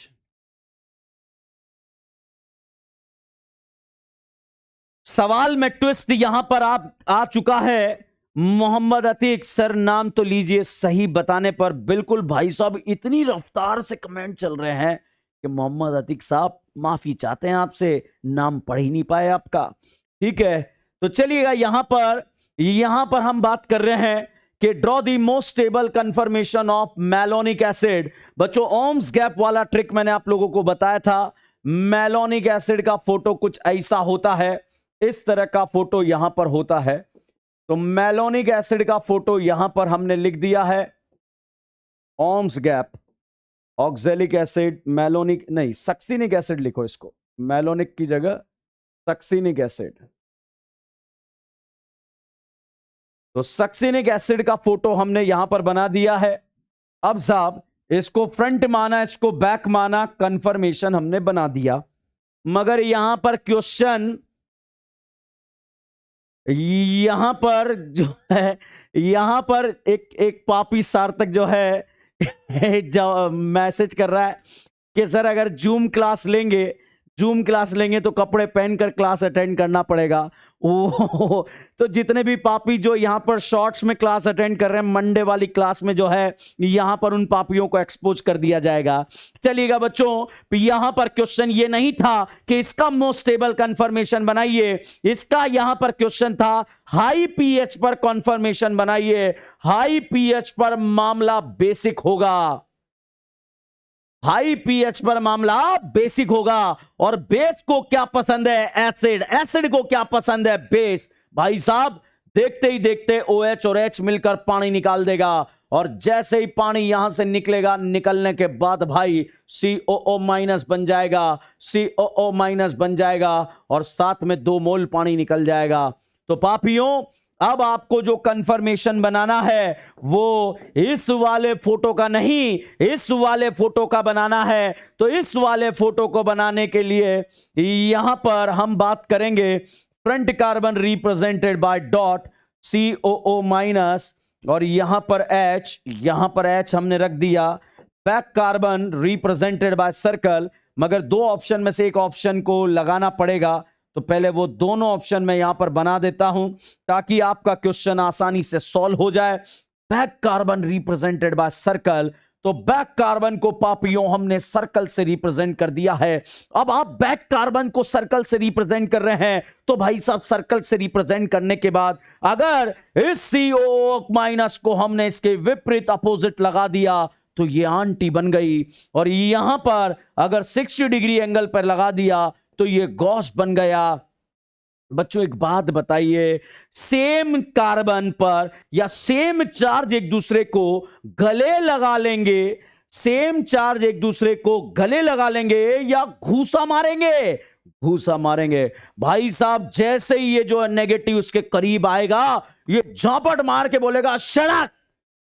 सवाल में ट्विस्ट यहां पर आप आ चुका है। मोहम्मद अतीक सर, नाम तो लीजिए, सही बताने पर बिल्कुल भाई साहब इतनी रफ्तार से कमेंट चल रहे हैं कि मोहम्मद अतीक साहब माफी चाहते हैं आपसे, नाम पढ़ ही नहीं पाए आपका। ठीक है, तो चलिएगा, यहां पर हम बात कर रहे हैं कि draw the most stable confirmation of malonic acid. बच्चों, ओम्स गैप वाला ट्रिक मैंने आप लोगों को बताया था। मैलोनिक एसिड का फोटो कुछ ऐसा होता है, इस तरह का फोटो यहां पर होता है। तो मैलोनिक एसिड का फोटो यहां पर हमने लिख दिया है, ओम्स गैप, ऑक्जेलिक एसिड, मैलोनिक नहीं, सक्सिनिक एसिड लिखो इसको, मैलोनिक की जगह सक्सिनिक एसिड। तो सक्सिनिक एसिड का फोटो हमने यहां पर बना दिया है। अब साहब इसको फ्रंट माना, इसको बैक माना, कंफर्मेशन हमने बना दिया। मगर यहां पर क्वेश्चन, यहां पर जो है, यहां पर एक पापी सार्थक जो है जो मैसेज कर रहा है कि सर अगर जूम क्लास लेंगे तो कपड़े पहनकर क्लास अटेंड करना पड़ेगा। ओ, तो जितने भी पापी जो यहां पर शॉर्ट्स में क्लास अटेंड कर रहे हैं, मंडे वाली क्लास में जो है यहां पर उन पापियों को एक्सपोज कर दिया जाएगा। चलिएगा बच्चों, यहां पर क्वेश्चन ये नहीं था कि इसका मोस्ट स्टेबल कंफर्मेशन बनाइए, इसका यहां पर क्वेश्चन था हाई पीएच पर कंफर्मेशन बनाइए। हाई पीएच पर मामला बेसिक होगा, हाई पीएच पर मामला बेसिक होगा। और बेस को क्या पसंद है? एसिड। एसिड को क्या पसंद है? बेस। भाई साहब देखते ही देखते OH और H मिलकर पानी निकाल देगा, और जैसे ही पानी यहां से निकलेगा, निकलने के बाद भाई COO- बन जाएगा, COO- बन जाएगा, और साथ में 2 मोल पानी निकल जाएगा। तो पापियों, अब आपको जो कंफर्मेशन बनाना है वो इस वाले फोटो का नहीं, इस वाले फोटो का बनाना है। तो इस वाले फोटो को बनाने के लिए यहां पर हम बात करेंगे, front carbon represented by dot COO-, और यहां पर H हमने रख दिया। Back carbon represented by circle, मगर 2 ऑप्शन में से एक ऑप्शन को लगाना पड़ेगा, तो पहले वो दोनों ऑप्शन मैं यहां पर बना देता हूं ताकि आपका क्वेश्चन आसानी से सॉल्व हो जाए। Back carbon represented by circle, तो बैक कार्बन को पापियों हमने सर्कल से रिप्रेजेंट कर दिया है। अब आप बैक कार्बन को सर्कल से रिप्रेजेंट कर रहे हैं, तो भाई साहब सर्कल से रिप्रेजेंट करने के बाद अगर इस COO- को हमने इसके विपरीत अपोजिट लगा दिया तो ये आंटी बन गई, और यहां पर अगर 60 डिग्री एंगल पर लगा दिया तो ये गॉस बन गया। बच्चों एक बात बताइए, सेम कार्बन पर या सेम चार्ज एक दूसरे को गले लगा लेंगे, सेम चार्ज एक दूसरे को गले लगा लेंगे या घूसा मारेंगे? घूसा मारेंगे। भाई साहब जैसे ही ये जो है नेगेटिव उसके करीब आएगा, ये झापट मार के बोलेगा शराक,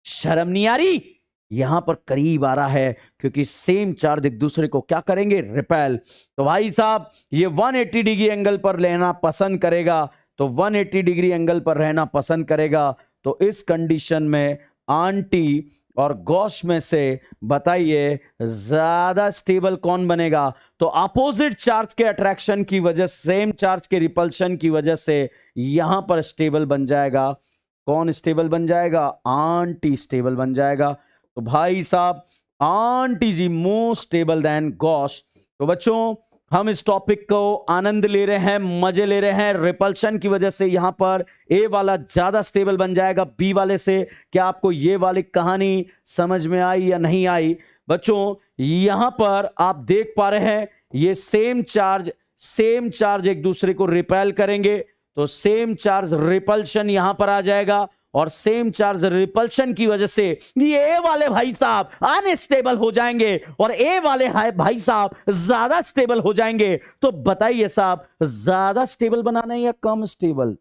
शर्म नहीं आ रही? यहां पर करीब आ रहा है क्योंकि सेम चार्ज एक दूसरे को क्या करेंगे? रिपेल। तो भाई साहब ये 180 डिग्री एंगल पर रहना पसंद करेगा, तो 180 डिग्री एंगल पर रहना पसंद करेगा। तो इस कंडीशन में आंटी और गॉस में से बताइए ज्यादा स्टेबल कौन बनेगा? तो अपोजिट चार्ज के अट्रैक्शन की वजह, सेम चार्ज के रिपल्शन की वजह से यहां पर स्टेबल बन जाएगा। कौन स्टेबल बन जाएगा? एंटी स्टेबल बन जाएगा। तो भाई साहब एंटी जी मोर स्टेबल देन गॉस। तो बच्चों हम इस टॉपिक को आनंद ले रहे हैं, मजे ले रहे हैं। रिपल्शन की वजह से यहां पर ए वाला ज्यादा स्टेबल बन जाएगा बी वाले से। क्या आपको ये वाली कहानी समझ में आई या नहीं आई? बच्चों यहां पर आप देख पा रहे हैं ये सेम चार्ज एक दूसरे को रिपेल करेंगे, तो सेम चार्ज रिपल्शन यहां पर आ जाएगा और सेम चार्ज रिपल्शन की वजह से ये ए वाले भाई साहब अनस्टेबल हो जाएंगे और ए वाले भाई साहब ज्यादा स्टेबल हो जाएंगे। तो बताइए साहब ज्यादा स्टेबल बनाना है या कम स्टेबल?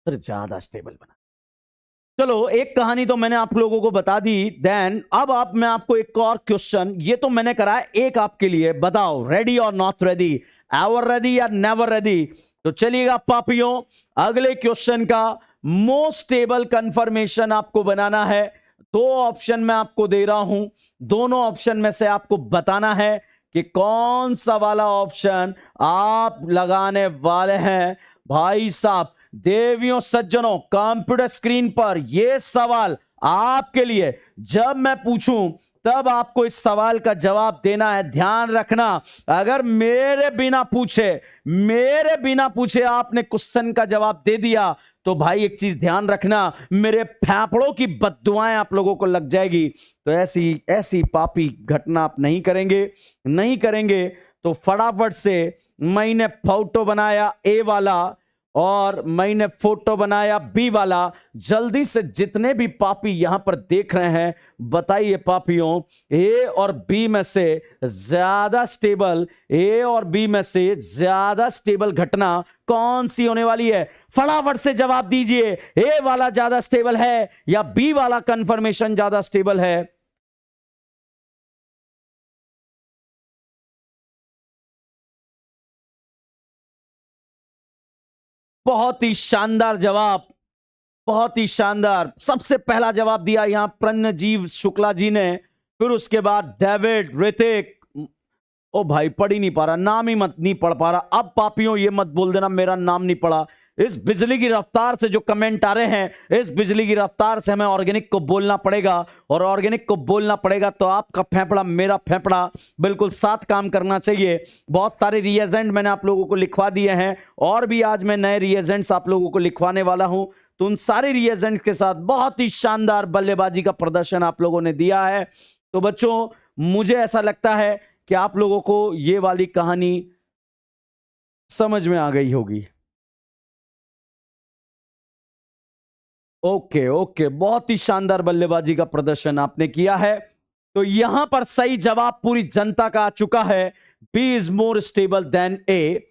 सर ज्यादा स्टेबल बना। चलो एक कहानी तो मैंने आप लोगों को बता दी। देन अब मैं आपको एक और क्वेश्चन, ये तो मैंने करा है एक आपके लिए, बताओ रेडी और नॉट रेडी, एवर रेडी या नेवर रेडी? तो चलिएगा पापियों, अगले क्वेश्चन का मोस्ट स्टेबल कंफर्मेशन आपको बनाना है। दो ऑप्शन मैं आपको दे रहा हूं, दोनों ऑप्शन में से आपको बताना है कि कौन सा वाला ऑप्शन आप लगाने वाले हैं। भाई साहब देवियों सज्जनों, कंप्यूटर स्क्रीन पर यह सवाल आपके लिए, जब मैं पूछूं तब आपको इस सवाल का जवाब देना है। ध्यान रखना, अगर मेरे बिना पूछे आपने क्वेश्चन का जवाब दे दिया तो भाई एक चीज ध्यान रखना, मेरे फेफड़ों की बद्दुआएं आप लोगों को लग जाएगी। तो ऐसी पापी घटना आप नहीं करेंगे। तो फटाफट से मैंने फोटो बनाया ए वाला और मैंने फोटो बनाया बी वाला। जल्दी से जितने भी पापी यहां पर देख रहे हैं बताइए पापियों, ए और बी में से ज्यादा स्टेबल घटना कौन सी होने वाली है? फटाफट से जवाब दीजिए, ए वाला ज्यादा स्टेबल है या बी वाला कंफर्मेशन ज्यादा स्टेबल है? बहुत ही शानदार जवाब, बहुत ही शानदार। सबसे पहला जवाब दिया यहां प्रणजीव शुक्ला जी ने, फिर उसके बाद डेविड, ऋतिक। ओ भाई पढ़ ही नहीं पा रहा, नाम ही मत नहीं पढ़ पा रहा। अब पापियों ये मत बोल देना मेरा नाम नहीं पढ़ा। इस बिजली की रफ्तार से जो कमेंट आ रहे हैं, इस बिजली की रफ्तार से हमें ऑर्गेनिक को बोलना पड़ेगा, और ऑर्गेनिक को बोलना पड़ेगा तो आपका फेफड़ा मेरा फेफड़ा बिल्कुल साथ काम करना चाहिए। बहुत सारे रिएजेंट मैंने आप लोगों को लिखवा दिए हैं और भी आज मैं नए रिएजेंट्स आप लोगों को लिखवाने वाला हूं। तो उन सारे रिएजेंट के साथ बहुत ही शानदार बल्लेबाजी का प्रदर्शन आप लोगों ने दिया है। तो बच्चों मुझे ऐसा लगता है कि आप लोगों को ये वाली कहानी समझ में आ गई होगी। ओके, बहुत ही शानदार बल्लेबाजी का प्रदर्शन आपने किया है। तो यहां पर सही जवाब पूरी जनता का आ चुका है, B is more stable than A.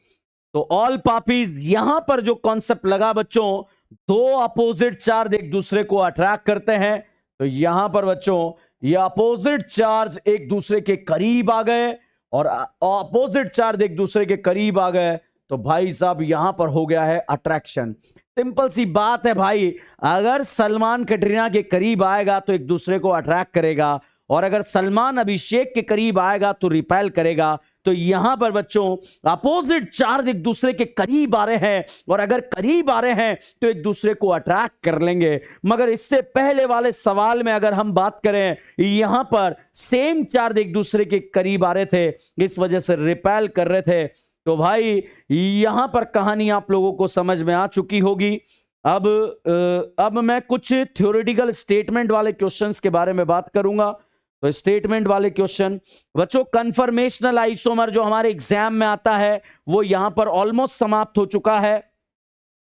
तो ऑल पापीज, यहां पर जो कॉन्सेप्ट लगा बच्चों, दो अपोजिट चार्ज एक दूसरे को अट्रैक्ट करते हैं। तो यहां पर बच्चों ये अपोजिट चार्ज एक दूसरे के करीब आ गए और अपोजिट चार्ज एक दूसरे के करीब आ गए, तो भाई साहब यहां पर हो गया है अट्रैक्शन। सिंपल सी बात है भाई, अगर सलमान कैटरीना के करीब आएगा तो एक दूसरे को अट्रैक्ट करेगा, और अगर सलमान अभिषेक के करीब आएगा तो रिपेल करेगा। तो यहां पर बच्चों अपोजिट चार्ज एक दूसरे के करीब आ रहे हैं, और अगर करीब आ रहे हैं तो एक दूसरे को अट्रैक्ट कर लेंगे। मगर इससे पहले वाले सवाल में अगर हम बात करें, यहां पर सेम चार्ज एक दूसरे के करीब आ रहे थे, इस वजह से रिपेल कर रहे थे। तो भाई यहां पर कहानी आप लोगों को समझ में आ चुकी होगी। अब मैं कुछ थ्योरेटिकल स्टेटमेंट वाले क्वेश्चंस के बारे में बात करूंगा। तो स्टेटमेंट वाले क्वेश्चन बच्चों, कन्फर्मेशनल आइसोमर जो हमारे एग्जाम में आता है वो यहां पर ऑलमोस्ट समाप्त हो चुका है।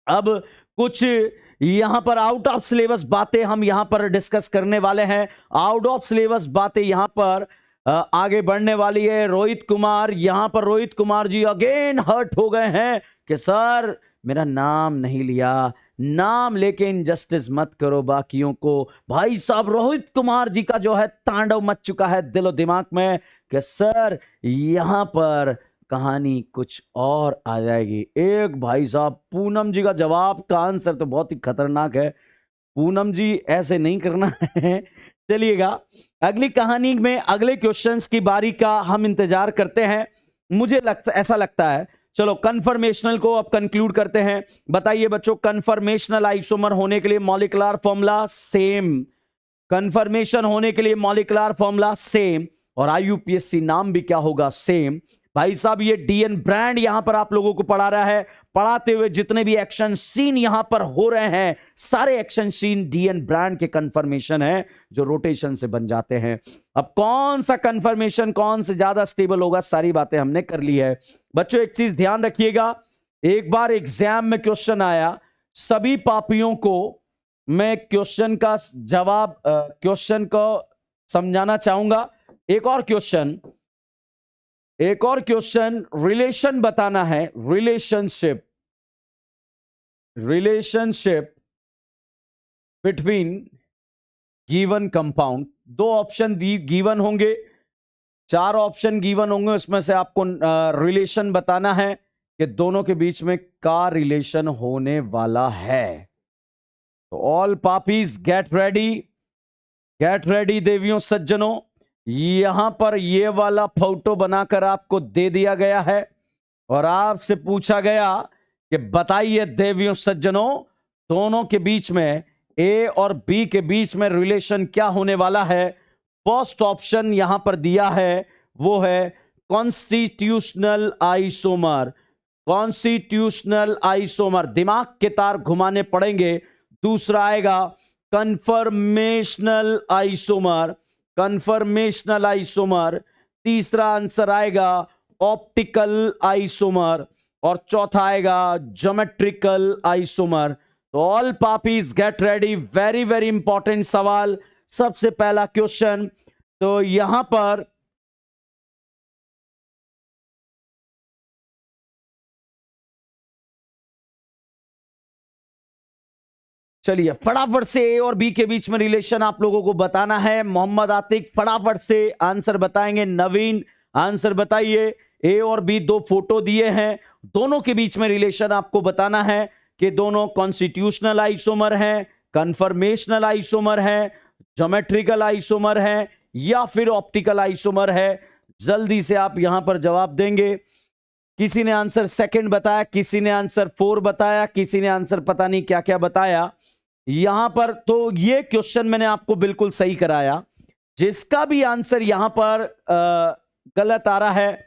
अब कुछ यहां पर आउट ऑफ सिलेबस बातें हम यहां पर डिस्कस करने वाले हैं। आउट ऑफ सिलेबस बातें यहां पर आगे बढ़ने वाली है। रोहित कुमार, यहां पर रोहित कुमार जी अगेन हर्ट हो गए हैं कि सर मेरा नाम नहीं लिया, नाम लेके इनजस्टिस मत करो बाकियों को। भाई साहब रोहित कुमार जी का जो है तांडव मच चुका है दिलो दिमाग में कि सर यहां पर कहानी कुछ और आ जाएगी। एक भाई साहब पूनम जी का जवाब का आंसर तो बहुत ही खतरनाक है। पूनम जी ऐसे नहीं करना है। चलिएगा अगली कहानी में अगले क्वेश्चंस की बारी का हम इंतजार करते हैं। मुझे ऐसा लगता है, चलो कन्फर्मेशनल को अब कंक्लूड करते हैं। बताइए बच्चों, कन्फर्मेशनल आइसोमर होने के लिए मॉलिक्यूलर फॉर्मूला सेम, कन्फर्मेशन होने के लिए मॉलिक्यूलर फॉर्मूला सेम, और आईयूपीएसी नाम भी क्या होगा, सेम। भाई साहब ये डीएन ब्रांड यहां पर आप लोगों को पढ़ा रहा है। पढ़ाते हुए जितने भी एक्शन सीन यहां पर हो रहे हैं, सारे एक्शन सीन डीएन ब्रांड के कंफर्मेशन है जो रोटेशन से बन जाते हैं। अब कौन सा कंफर्मेशन कौन से ज्यादा स्टेबल होगा, सारी बातें हमने कर ली है। बच्चों एक चीज ध्यान रखिएगा, एक बार एग्जाम में क्वेश्चन आया, सभी पापियों को मैं क्वेश्चन का जवाब क्वेश्चन को समझाना चाहूंगा। एक और क्वेश्चन रिलेशन बताना है, रिलेशनशिप बिटवीन गिवन कंपाउंड। दो ऑप्शन गिवन होंगे, 4 ऑप्शन गिवन होंगे, उसमें से आपको रिलेशन बताना है कि दोनों के बीच में का रिलेशन होने वाला है। तो ऑल पापीज गेट रेडी देवियों सज्जनों, यहां पर ये वाला फोटो बनाकर आपको दे दिया गया है और आपसे पूछा गया कि बताइए देवियों सज्जनों, दोनों के बीच में ए और बी के बीच में रिलेशन क्या होने वाला है। फर्स्ट ऑप्शन यहां पर दिया है, वो है कॉन्स्टिट्यूशनल आइसोमर। कॉन्स्टिट्यूशनल आइसोमर, दिमाग के तार घुमाने पड़ेंगे। दूसरा आएगा कन्फर्मेशनल आइसोमर। तीसरा आंसर आएगा ऑप्टिकल आइसोमर, और चौथा आएगा ज्योमेट्रिकल आइसोमर। तो all puppies get ready, very very important सवाल। सबसे पहला क्वेश्चन, तो यहां पर चलिए फटाफट से ए और बी के बीच में रिलेशन आप लोगों को बताना है। मोहम्मद आतिक फटाफट से आंसर बताएंगे। नवीन आंसर बताइए। ए और बी दो फोटो दिए हैं, दोनों के बीच में रिलेशन आपको बताना है कि दोनों कॉन्स्टिट्यूशनल आइसोमर हैं, कन्फर्मेशनल आइसोमर है, ज्योमेट्रिकल आइसोमर है, या फिर ऑप्टिकल आइसोमर है। जल्दी से आप यहां पर जवाब देंगे। किसी ने आंसर सेकंड बताया, किसी ने आंसर 4 बताया, किसी ने आंसर पता नहीं क्या क्या बताया यहां पर। तो ये क्वेश्चन मैंने आपको बिल्कुल सही कराया। जिसका भी आंसर यहां पर गलत आ रहा है,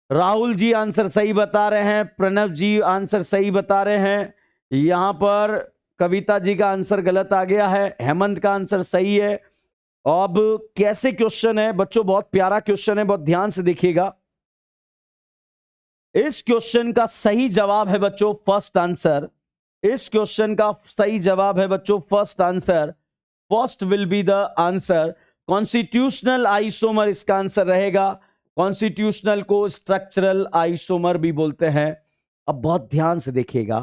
राहुल जी आंसर सही बता रहे हैं, प्रणव जी आंसर सही बता रहे हैं, यहां पर कविता जी का आंसर गलत आ गया है, हेमंत का आंसर सही है। अब कैसे क्वेश्चन है बच्चों, बहुत प्यारा क्वेश्चन है, बहुत ध्यान से देखिएगा। इस क्वेश्चन का सही जवाब है बच्चों फर्स्ट आंसर। इस क्वेश्चन का सही जवाब है बच्चों first answer. First will be the answer. Constitutional isomer इसका आंसर रहेगा। कॉन्स्टिट्यूशनल को स्ट्रक्चरल आइसोमर भी बोलते हैं। अब बहुत ध्यान से देखिएगा,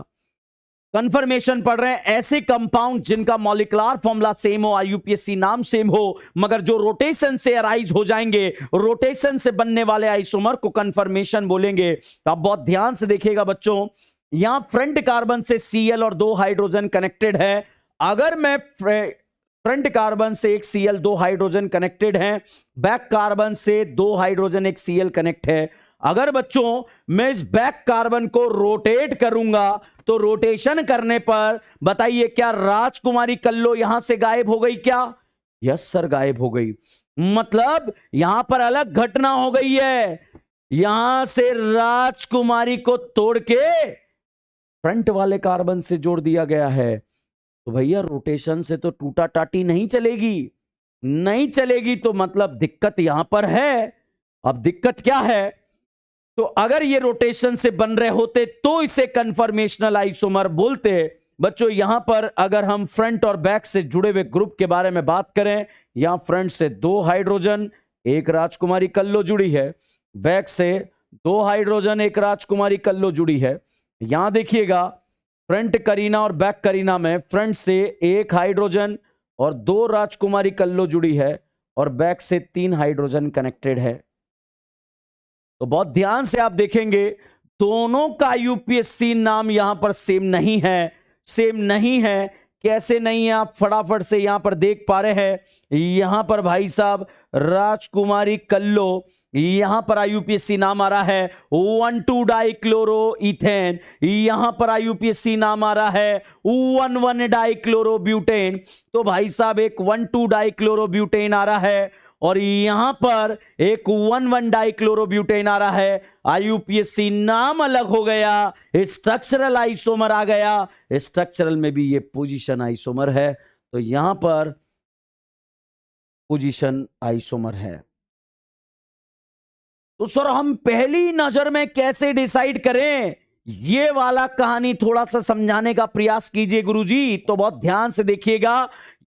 कंफर्मेशन पढ़ रहे हैं, ऐसे कंपाउंड जिनका मॉलिक्यूलर फॉर्मूला सेम हो, आईयूपीएसी नाम सेम हो, मगर जो रोटेशन से अराइज हो जाएंगे, रोटेशन से बनने वाले आइसोमर को कंफर्मेशन बोलेंगे। तो आप बहुत ध्यान से देखिएगा बच्चों, यहां फ्रंट कार्बन से Cl और 2 हाइड्रोजन कनेक्टेड है। अगर मैं फ्रंट कार्बन से एक Cl 2 हाइड्रोजन कनेक्टेड है, बैक कार्बन से 2 हाइड्रोजन एक Cl कनेक्ट है। अगर बच्चों मैं इस बैक कार्बन को रोटेट करूंगा तो रोटेशन करने पर बताइए क्या राजकुमारी कल्लो यहां से गायब हो गई क्या? यस सर, गायब हो गई। मतलब यहां पर अलग घटना हो गई है, यहां से राजकुमारी को तोड़ के फ्रंट वाले कार्बन से जोड़ दिया गया है। तो भैया रोटेशन से तो टूटा टाटी नहीं चलेगी, नहीं चलेगी, तो मतलब दिक्कत यहां पर है। अब दिक्कत क्या है, तो अगर ये रोटेशन से बन रहे होते तो इसे कन्फर्मेशनल आइसोमर बोलते। बच्चों यहां पर अगर हम फ्रंट और बैक से जुड़े हुए ग्रुप के बारे में बात करें, यहां फ्रंट से 2 हाइड्रोजन एक राजकुमारी कल्लो जुड़ी है, बैक से 2 हाइड्रोजन एक राजकुमारी कल्लो जुड़ी है। यहां देखिएगा फ्रंट करीना और बैक करीना में फ्रंट से 1 हाइड्रोजन और 2 राजकुमारी कल्लो जुड़ी है, और बैक से 3 हाइड्रोजन कनेक्टेड है। तो बहुत ध्यान से आप देखेंगे दोनों का यूपीएससी नाम यहां पर सेम नहीं है, सेम नहीं है। कैसे नहीं है, आप फटाफट से यहां पर देख पा रहे हैं। यहां पर भाई साहब राजकुमारी कल्लो, यहां पर आईयूपीएससी नाम आ रहा है 1,2 डाइक्लोरोइथेन, यहां पर आईयूपीएससी नाम आ रहा है 1,1 डाइक्लोरोब्यूटेन। तो भाई साहब एक 1,2 डाइक्लोरोब्यूटेन आ रहा है और यहां पर एक 1,1 डाइक्लोरोब्यूटेन आ रहा है। आईयूपीएससी नाम अलग हो गया, स्ट्रक्चरल आइसोमर आ गया। स्ट्रक्चरल में भी ये पोजीशन आइसोमर है, तो यहां पर पोजीशन आइसोमर है। तो सर हम पहली नजर में कैसे डिसाइड करें, ये वाला कहानी थोड़ा सा समझाने का प्रयास कीजिए गुरुजी। तो बहुत ध्यान से देखिएगा।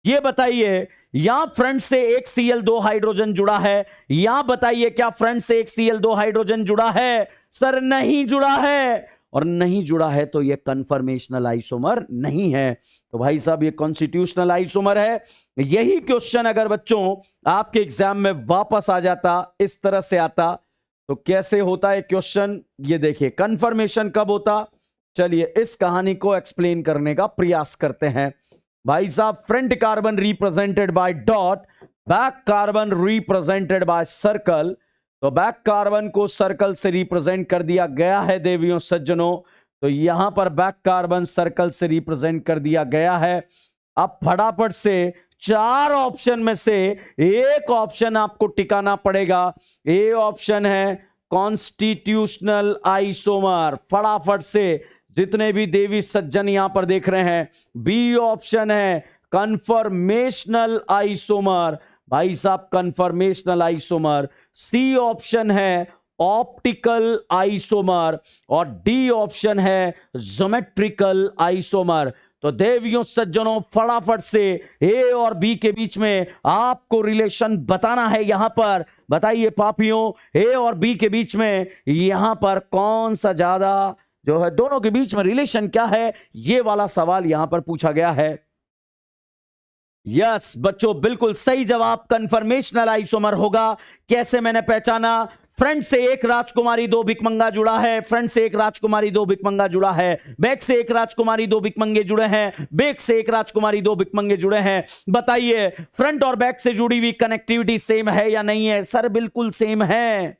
ये बताइए यहां फ्रंट से एक Cl2 हाइड्रोजन जुड़ा है, यहां बताइए क्या फ्रंट से एक Cl2 हाइड्रोजन जुड़ा है? सर नहीं जुड़ा है, और नहीं जुड़ा है तो ये कन्फर्मेशनल आइसोमर नहीं है। तो भाई साहब ये कॉन्स्टिट्यूशनल आइसोमर है। यही क्वेश्चन अगर बच्चों आपके एग्जाम में वापस आ जाता, इस तरह से आता, तो कैसे होता है क्वेश्चन, ये देखिए कन्फर्मेशन कब होता। चलिए इस कहानी को एक्सप्लेन करने का प्रयास करते हैं। भाई साहब front carbon represented by dot, back carbon represented by circle. तो बैक कार्बन को सर्कल से रिप्रेजेंट कर दिया गया है देवियों सज्जनों। तो यहां पर बैक कार्बन सर्कल से रिप्रेजेंट कर दिया गया है। अब फटाफट से 4 ऑप्शन में से एक ऑप्शन आपको टिकाना पड़ेगा। ए ऑप्शन है कॉन्स्टिट्यूशनल आइसोमर, फटाफट से जितने भी देवी सज्जन यहां पर देख रहे हैं। बी ऑप्शन है कन्फर्मेशनल आइसोमर, भाई साहब कन्फर्मेशनल आइसोमर। सी ऑप्शन है ऑप्टिकल आइसोमर, और डी ऑप्शन है ज्योमेट्रिकल आइसोमर। तो देवियों सज्जनों फटाफट से ए और बी के बीच में आपको रिलेशन बताना है। यहां पर बताइए पापियों, ए और बी के बीच में यहां पर कौन सा ज्यादा जो है, दोनों के बीच में रिलेशन क्या है, ये वाला सवाल यहां पर पूछा गया है। यस बच्चों बिल्कुल सही जवाब कन्फर्मेशनल आइसोमर होगा। कैसे मैंने पहचाना? फ्रंट से एक राजकुमारी 2 भिकमंगा जुड़ा है, फ्रंट से एक राजकुमारी 2 भिकमंगा जुड़ा है, बैक से एक राजकुमारी 2 भिकमंगे जुड़े हैं, बैक से एक राजकुमारी 2 भिकमंगे जुड़े हैं। बताइए फ्रंट और बैक से जुड़ी हुई कनेक्टिविटी सेम है या नहीं है? सर बिल्कुल सेम है।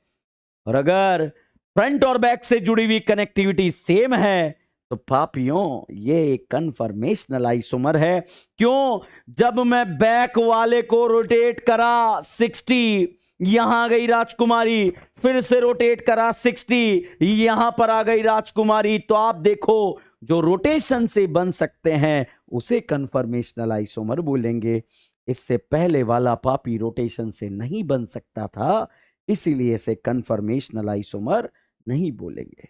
और अगर फ्रंट और बैक से जुड़ी हुई कनेक्टिविटी सेम है तो पापियों ये कन्फर्मेशनल आइसोमर है। क्यों? जब मैं बैक वाले को रोटेट करा 60, यहां गई राजकुमारी, फिर से रोटेट करा 60, यहां पर आ गई राजकुमारी। तो आप देखो जो रोटेशन से बन सकते हैं उसे कन्फर्मेशनल आइसोमर बोलेंगे। इससे पहले वाला पापी रोटेशन से नहीं बन सकता था, इसीलिए इसे कन्फर्मेशनल आइसोमर नहीं बोलेंगे।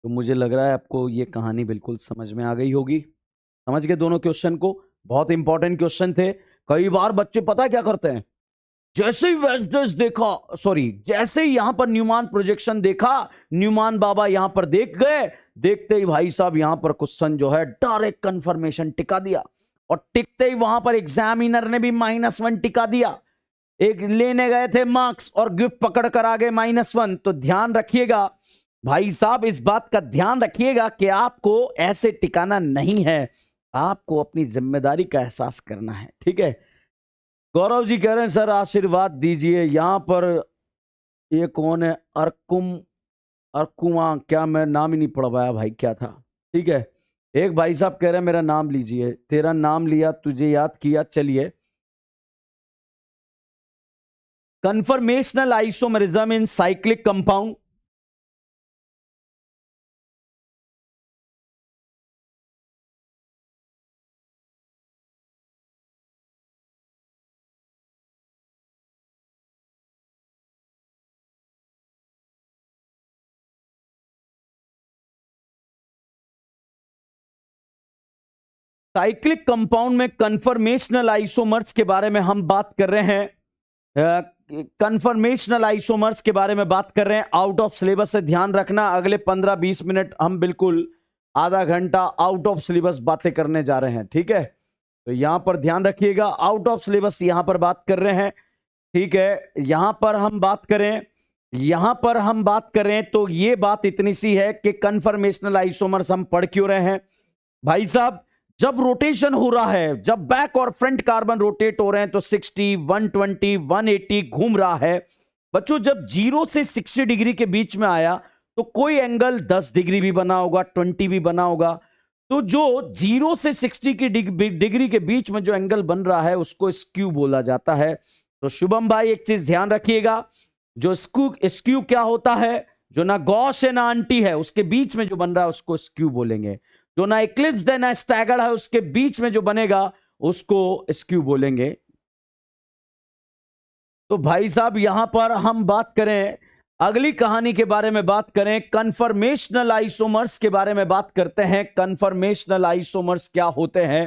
तो मुझे लग रहा है आपको ये कहानी बिल्कुल समझ में आ गई होगी। समझ गए दोनों क्वेश्चन को? बहुत इंपॉर्टेंट क्वेश्चन थे। कई बार बच्चे पता क्या करते हैं, जैसे ही वेस्टर्स देखा, सॉरी जैसे ही यहां पर न्यूमान प्रोजेक्शन देखा, न्यूमान बाबा यहां पर देख गए, देखते ही भाई साहब यहां पर क्वेश्चन जो है डायरेक्ट कंफर्मेशन टिका दिया, और टिकते ही वहां पर एग्जामिनर ने भी -1 टिका दिया। एक लेने गए थे मार्क्स और गिफ्ट पकड़ कर आ गए -1। तो ध्यान रखिएगा भाई साहब, इस बात का ध्यान रखिएगा कि आपको ऐसे टिकाना नहीं है, आपको अपनी जिम्मेदारी का एहसास करना है। ठीक है। गौरव जी कह रहे हैं सर आशीर्वाद दीजिए। यहां पर ये कौन है? अर्कुमा, क्या मैं नाम ही नहीं पढ़ पाया भाई, क्या था? ठीक है। एक भाई साहब कह रहे हैं मेरा नाम लीजिए। तेरा नाम लिया, तुझे याद किया। चलिए, conformational isomerism in cyclic compound. Cyclic compound में कन्फर्मेशनल आइसोमर्स के बारे में हम बात कर रहे हैं। कन्फर्मेशनल आइसोमर्स के बारे में बात कर रहे हैं। आउट ऑफ सिलेबस है, ध्यान रखना। अगले 15-20 मिनट हम बिल्कुल आधा घंटा आउट ऑफ सिलेबस बातें करने जा रहे हैं। ठीक है, तो यहां पर ध्यान रखिएगा, आउट ऑफ सिलेबस यहां पर बात कर रहे हैं। ठीक है, यहां पर हम बात करें यहां पर हम बात करें तो ये बात इतनी सी है कि कन्फर्मेशनल आइसोमर्स हम पढ़ क्यों रहे हैं भाई साहब। जब रोटेशन हो रहा है, जब बैक और फ्रंट कार्बन रोटेट हो रहे हैं तो 60, 120, 180 घूम रहा है बच्चों। जब 0 से 60 डिग्री के बीच में आया तो कोई एंगल 10 डिग्री भी बना होगा, 20 भी बना होगा। तो जो 0 से 60 की डिग्री के बीच में जो एंगल बन रहा है उसको स्क्यू बोला जाता है। तो शुभम भाई एक चीज ध्यान रखिएगा, जो स्क्यू क्या होता है, जो ना गॉस है ना आंटी है उसके बीच में जो बन रहा है उसको स्क्यू बोलेंगे। जो ना इक्लिप्स्ड है ना स्टैगर्ड है उसके बीच में जो बनेगा उसको स्क्यू बोलेंगे। तो भाई साहब यहां पर हम बात करें, अगली कहानी के बारे में बात करें, कन्फर्मेशनल आइसोमर्स के बारे में बात करते हैं। कन्फर्मेशनल आइसोमर्स क्या होते हैं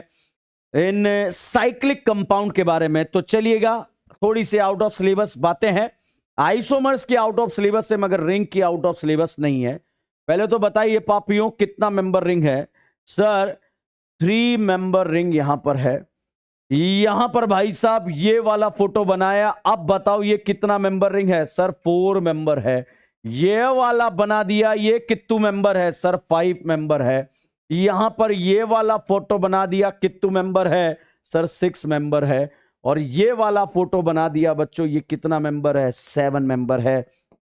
इन साइक्लिक कंपाउंड के बारे में। तो चलिएगा थोड़ी सी आउट ऑफ सिलेबस बातें हैं, आइसोमर्स की आउट ऑफ सिलेबस है मगर रिंग की आउट ऑफ सिलेबस नहीं है। पहले तो बताइए पापियों कितना मेंबर रिंग है। सर 3 मेंबर रिंग यहां पर है। यहां पर भाई साहब ये वाला फोटो बनाया, अब बताओ ये कितना मेंबर रिंग है। सर 4 मेंबर है। ये वाला बना दिया, ये कितने मेंबर है। सर 5 मेंबर है। यहां पर ये वाला फोटो बना दिया, कितने मेंबर है। सर 6 मेंबर है। और ये वाला फोटो बना दिया बच्चों, ये कितना मेंबर है। 7 मेंबर है।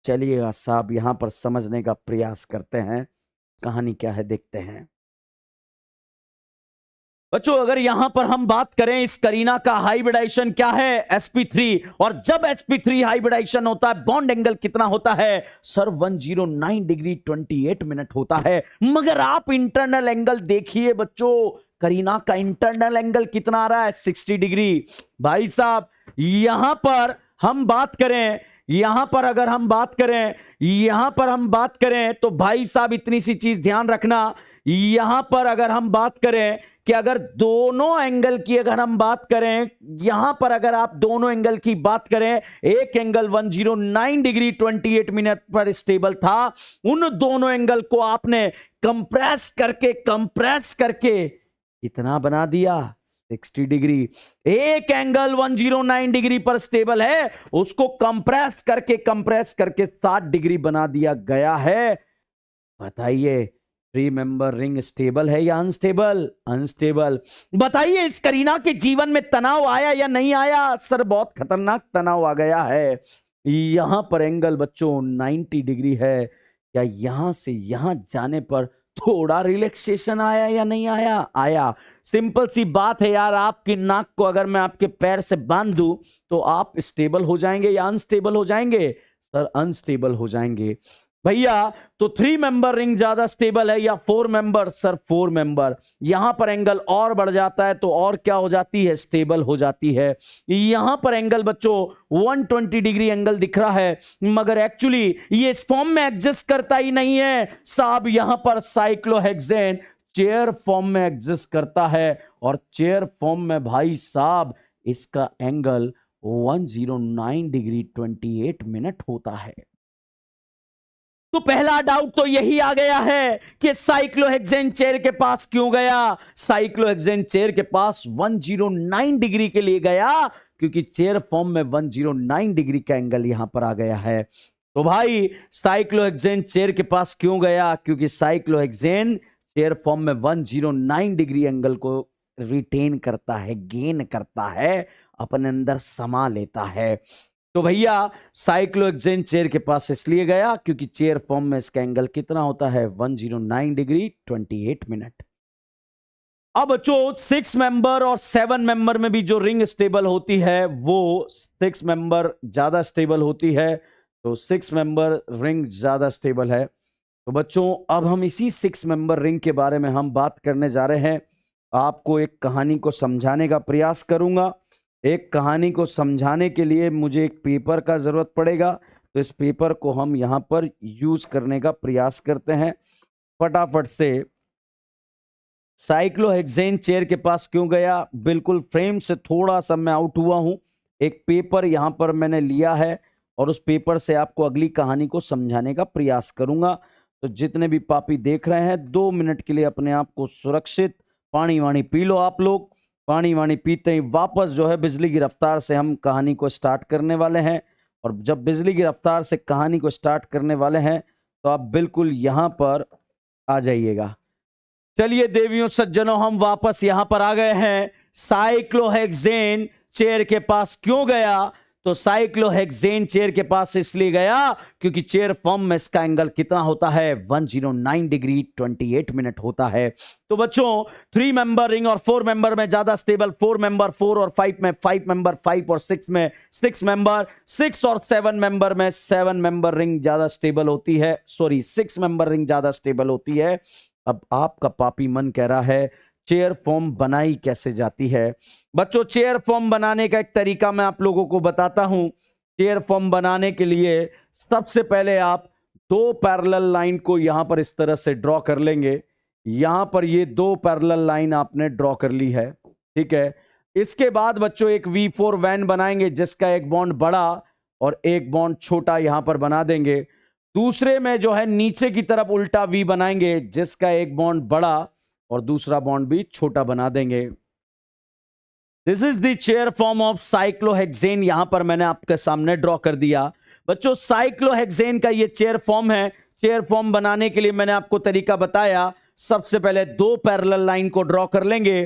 चलिएगा साहब यहां पर समझने का प्रयास करते हैं, कहानी क्या है देखते हैं बच्चों। अगर यहां पर हम बात करें इस करीना का हाइब्रिडाइजेशन क्या है, sp3। और जब sp3 हाइब्रिडाइजेशन होता है बॉन्ड एंगल कितना होता है। सर 109 डिग्री 28 मिनट होता है। मगर आप इंटरनल एंगल देखिए बच्चों, करीना का इंटरनल एंगल कितना आ रहा है, 60 डिग्री। भाई साहब यहां पर हम बात करें, यहां पर अगर हम बात करें, यहां पर हम बात करें तो भाई साहब इतनी सी चीज ध्यान रखना। यहां पर अगर हम बात करें कि अगर दोनों एंगल की अगर हम बात करें, यहां पर अगर आप दोनों एंगल की बात करें, एक एंगल 109 डिग्री 28 मिनट पर स्टेबल था, उन दोनों एंगल को आपने कंप्रेस करके कितना बना दिया, 60 डिग्री। एक एंगल 109 डिग्री पर स्टेबल है, उसको कंप्रेस करके 60 डिग्री बना दिया गया है। बताइए 3 मेंबर रिंग स्टेबल है या अनस्टेबल। अनस्टेबल। बताइए इस करीना के जीवन में तनाव आया या नहीं आया। सर बहुत खतरनाक तनाव आ गया है। यहां पर एंगल बच्चों 90 डिग्री है। क्या यहां से यहां जाने पर थोड़ा रिलैक्सेशन आया या नहीं आया। आया। सिंपल सी बात है यार, आपकी नाक को अगर मैं आपके पैर से बांध दूं तो आप स्टेबल हो जाएंगे या अनस्टेबल हो जाएंगे। सर अनस्टेबल हो जाएंगे भैया। तो 3 मेंबर रिंग ज्यादा स्टेबल है या 4 मेंबर। Sir 4 member. यहां पर एंगल और बढ़ जाता है तो और क्या हो जाती है, स्टेबल हो जाती है। यहां पर एंगल बच्चों 120 डिग्री एंगल दिख रहा है मगर एक्चुअली ये इस फॉर्म में एग्जिस्ट करता ही नहीं है साहब। यहां पर साइक्लोहेक्सेन चेयर फॉर्म में एग्जिस्ट करता है और चेयर फॉर्म में भाई साहब इसका एंगल 109 डिग्री 28 मिनट होता है। तो पहला डाउट तो यही आ गया है कि साइक्लोहेक्सेन चेयर के पास क्यों गया। साइक्लोहेक्सेन चेयर के पास 109 डिग्री के लिए गया क्योंकि चेयर फॉर्म में 109 डिग्री का एंगल यहां पर आ गया है। तो भाई साइक्लोहेक्सेन चेयर के पास क्यों गया, क्योंकि साइक्लोहेक्सेन चेयर फॉर्म में 109 डिग्री एंगल को रिटेन करता है, गेन करता है, अपने अंदर समा लेता है। तो भैया साइक्लोहेक्सेन चेयर के पास इसलिए गया क्योंकि चेयर फॉर्म में इसका एंगल कितना होता है, 109 डिग्री 28 मिनट। अब बच्चों 6 मेंबर और 7 मेंबर में भी जो रिंग स्टेबल होती है वो 6 मेंबर ज्यादा स्टेबल होती है। तो 6 मेंबर रिंग ज्यादा स्टेबल है। तो बच्चों अब हम इसी 6 मेंबर रिंग के बारे में हम बात करने जा रहे हैं। आपको एक कहानी को समझाने का प्रयास करूंगा। एक कहानी को समझाने के लिए मुझे एक पेपर का जरूरत पड़ेगा, तो इस पेपर को हम यहां पर यूज करने का प्रयास करते हैं फटाफट से। साइक्लोहेक्सेन चेयर के पास क्यों गया, बिल्कुल फ्रेम से थोड़ा सा मैं आउट हुआ हूं। एक पेपर यहां पर मैंने लिया है और उस पेपर से आपको अगली कहानी को समझाने का प्रयास करूंगा। तो जितने भी पापी देख रहे हैं 2 मिनट के लिए अपने आप को सुरक्षित, पानी वाणी पी लो आप लोग। पानी वाणी पीते ही वापस जो है बिजली की रफ्तार से हम कहानी को स्टार्ट करने वाले हैं। और जब बिजली की रफ्तार से कहानी को स्टार्ट करने वाले हैं तो आप बिल्कुल यहां पर आ जाइएगा। चलिए देवियों सज्जनों, हम वापस यहां पर आ गए हैं। साइक्लोहेक्सेन चेयर के पास क्यों गया? तो साइक्लोहेक्सेन चेयर के पास इसलिए गया क्योंकि चेयर फॉर्म में इसका एंगल कितना होता है? 109 डिग्री 28 मिनट होता है। तो बच्चों 3 मेंबर रिंग और 4 मेंबर में ज्यादा स्टेबल, 4 मेंबर 4 और 5 में, 5 मेंबर 5 और 6 में, 6 मेंबर 6 और 7 मेंबर में 7 मेंबर रिंग ज्यादा स्टेबल होती है। सॉरी, 6 मेंबर रिंग ज्यादा स्टेबल होती है। अब आपका पापी मन कह रहा है चेयर फॉर्म बनाई कैसे जाती है? बच्चों चेयर फॉर्म बनाने का एक तरीका मैं आप लोगों को बताता हूं। चेयर फॉर्म बनाने के लिए सबसे पहले आप 2 पैरेलल लाइन को यहां पर इस तरह से ड्रॉ कर लेंगे। यहां पर ये 2 पैरेलल लाइन आपने ड्रॉ कर ली है, ठीक है। इसके बाद बच्चों एक V4 वैन बनाएंगे जिसका एक बॉन्ड बड़ा और एक बॉन्ड छोटा यहां पर बना देंगे। दूसरे में जो है नीचे की तरफ उल्टा V बनाएंगे जिसका एक बॉन्ड बड़ा और दूसरा बॉन्ड भी छोटा बना देंगे। This is the chair form of cyclohexane, यहां पर मैंने आपके सामने ड्रॉ कर दिया। बच्चों साइक्लोहेक्सेन का ये चेयर फॉर्म है। चेयर फॉर्म बनाने के लिए मैंने आपको तरीका बताया। सबसे पहले 2 पैरेलल लाइन को ड्रॉ कर लेंगे।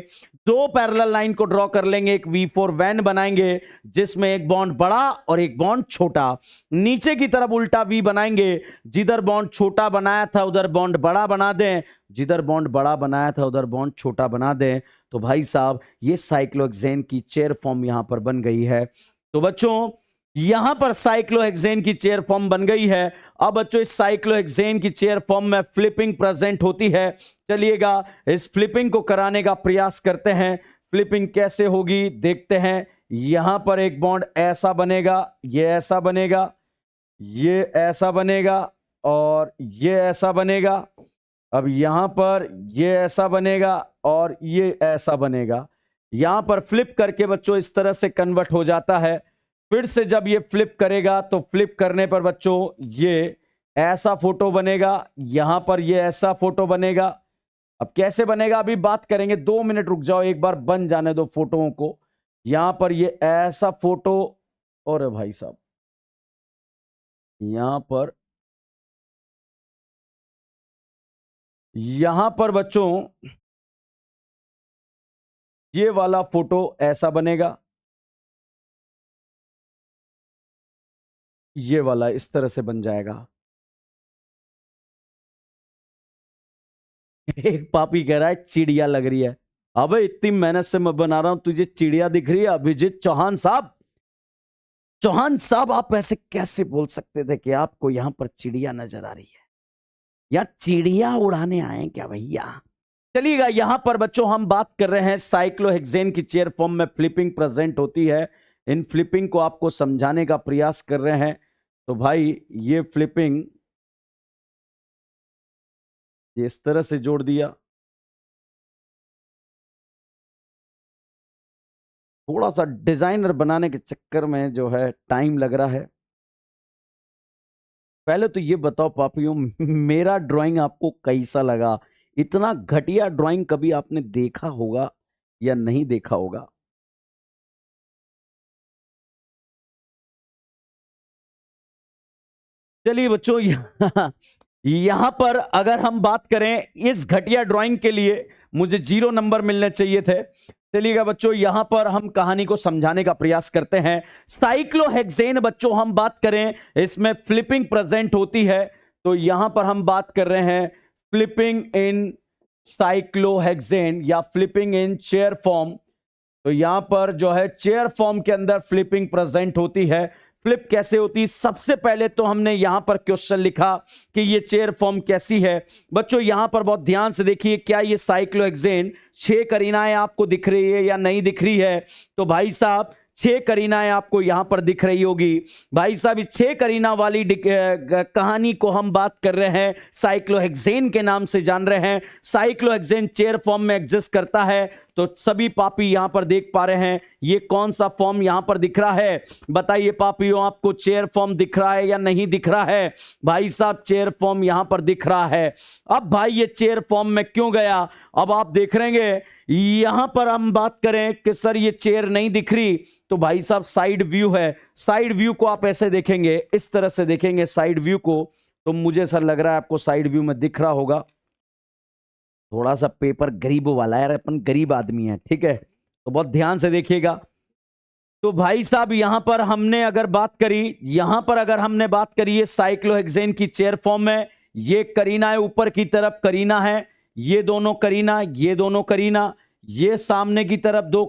2 पैरेलल लाइन को ड्रॉ कर लेंगे, एक V4 वैन बनाएंगे जिसमें एक बॉन्ड बड़ा और एक बॉन्ड छोटा। नीचे की तरफ उल्टा V बनाएंगे, जिधर बॉन्ड छोटा बनाया था उधर बॉन्ड बड़ा बना दें, जिधर बॉन्ड बड़ा बनाया था उधर बॉन्ड छोटा बना दें। तो भाई साहब ये साइक्लोहेक्सेन की चेयर फॉर्म यहां पर बन गई है। तो बच्चों यहां पर साइक्लोहेक्सेन की चेयर फॉर्म बन गई है। अब बच्चों इस साइक्लोहेक्सेन की चेयर फॉर्म में फ्लिपिंग प्रेजेंट होती है। चलिएगा इस फ्लिपिंग को कराने का प्रयास करते हैं। फ्लिपिंग कैसे होगी देखते हैं। यहां पर एक बॉन्ड ऐसा बनेगा, ये ऐसा बनेगा, ये ऐसा बनेगा और ये ऐसा बनेगा। अब यहां पर ये ऐसा बनेगा और ये ऐसा बनेगा। यहां पर फ्लिप करके बच्चों इस तरह से कन्वर्ट हो जाता है। फिर से जब ये फ्लिप करेगा तो फ्लिप करने पर बच्चों ये ऐसा फोटो बनेगा, यहां पर ये ऐसा फोटो बनेगा। अब कैसे बनेगा अभी बात करेंगे, 2 मिनट रुक जाओ, एक बार बन जाने दो फोटोओं को। यहां पर ये ऐसा फोटो, और भाई साहब यहां पर बच्चों ये वाला फोटो ऐसा बनेगा, ये वाला इस तरह से बन जाएगा। एक पापी कह रहा है चिड़िया लग रही है। अबे इतनी मेहनत से मैं बना रहा हूं, तुझे चिड़िया दिख रही है? अभिजीत चौहान साहब, चौहान साहब आप ऐसे कैसे बोल सकते थे कि आपको यहां पर चिड़िया नजर आ रही है? या चिड़िया उड़ाने आए क्या भैया? चलिएगा यहां पर बच्चों हम बात कर रहे हैं साइक्लोहेक्सेन की चेयर फॉर्म में फ्लिपिंग प्रेजेंट होती है। इन फ्लिपिंग को आपको समझाने का प्रयास कर रहे हैं। तो भाई ये फ्लिपिंग ये इस तरह से जोड़ दिया। थोड़ा सा डिजाइनर बनाने के चक्कर में जो है टाइम लग रहा है। पहले तो ये बताओ पापियों, मेरा ड्राइंग आपको कैसा लगा? इतना घटिया ड्राइंग कभी आपने देखा होगा या नहीं देखा होगा? चलिए बच्चों यहां पर अगर हम बात करें इस घटिया ड्राइंग के लिए मुझे 0 नंबर मिलने चाहिए थे। चलिएगा बच्चों यहां पर हम कहानी को समझाने का प्रयास करते हैं। साइक्लोहेक्सेन बच्चों हम बात करें इसमें फ्लिपिंग प्रेजेंट होती है। तो यहां पर हम बात कर रहे हैं फ्लिपिंग इन साइक्लोहेक्सेन या फ्लिपिंग इन चेयर फॉर्म। तो यहां पर जो है चेयर फॉर्म के अंदर फ्लिपिंग प्रेजेंट होती है। फ्लिप कैसे होती है? सबसे पहले तो हमने यहां पर क्वेश्चन लिखा कि ये चेयर फॉर्म कैसी है। बच्चों यहां पर बहुत ध्यान से देखिए, क्या ये साइक्लोहेक्सेन 6 करीनाएं आपको दिख रही है या नहीं दिख रही है? तो भाई साहब 6 करीनाएं आपको यहां पर दिख रही होगी। भाई साहब इस 6 करीना वाली कहानी को हम बात कर रहे हैं, साइक्लोहेक्सेन के नाम से जान रहे हैं। साइक्लोहेक्सेन चेयर फॉर्म में एग्जिस्ट करता है। तो सभी पापी यहां पर देख पा रहे हैं ये कौन सा फॉर्म यहां पर दिख रहा है। बताइए पापियों, आपको चेयर फॉर्म दिख रहा है या नहीं दिख रहा है? भाई साहब चेयर फॉर्म यहां पर दिख रहा है। अब भाई ये चेयर फॉर्म में क्यों गया, अब आप देख रहेंगे यहां पर हम बात करें कि सर ये चेयर नहीं दिख रही, तो भाई साहब साइड व्यू है। साइड व्यू को आप ऐसे देखेंगे, इस तरह से देखेंगे साइड व्यू को, तो मुझे सर लग रहा है आपको साइड व्यू में दिख रहा होगा। थोड़ा सा पेपर गरीबों वाला है यार, अपन गरीब आदमी है, ठीक है, तो बहुत ध्यान से देखिएगा। तो भाई साहब यहां पर हमने अगर बात करी, यहां पर अगर हमने बात करी ये साइक्लोहेक्सेन की चेयर फॉर्म है, ये करीना है, ऊपर की तरफ करीना है, ये दोनों करीना, ये दोनों करीना, ये सामने की तरफ दो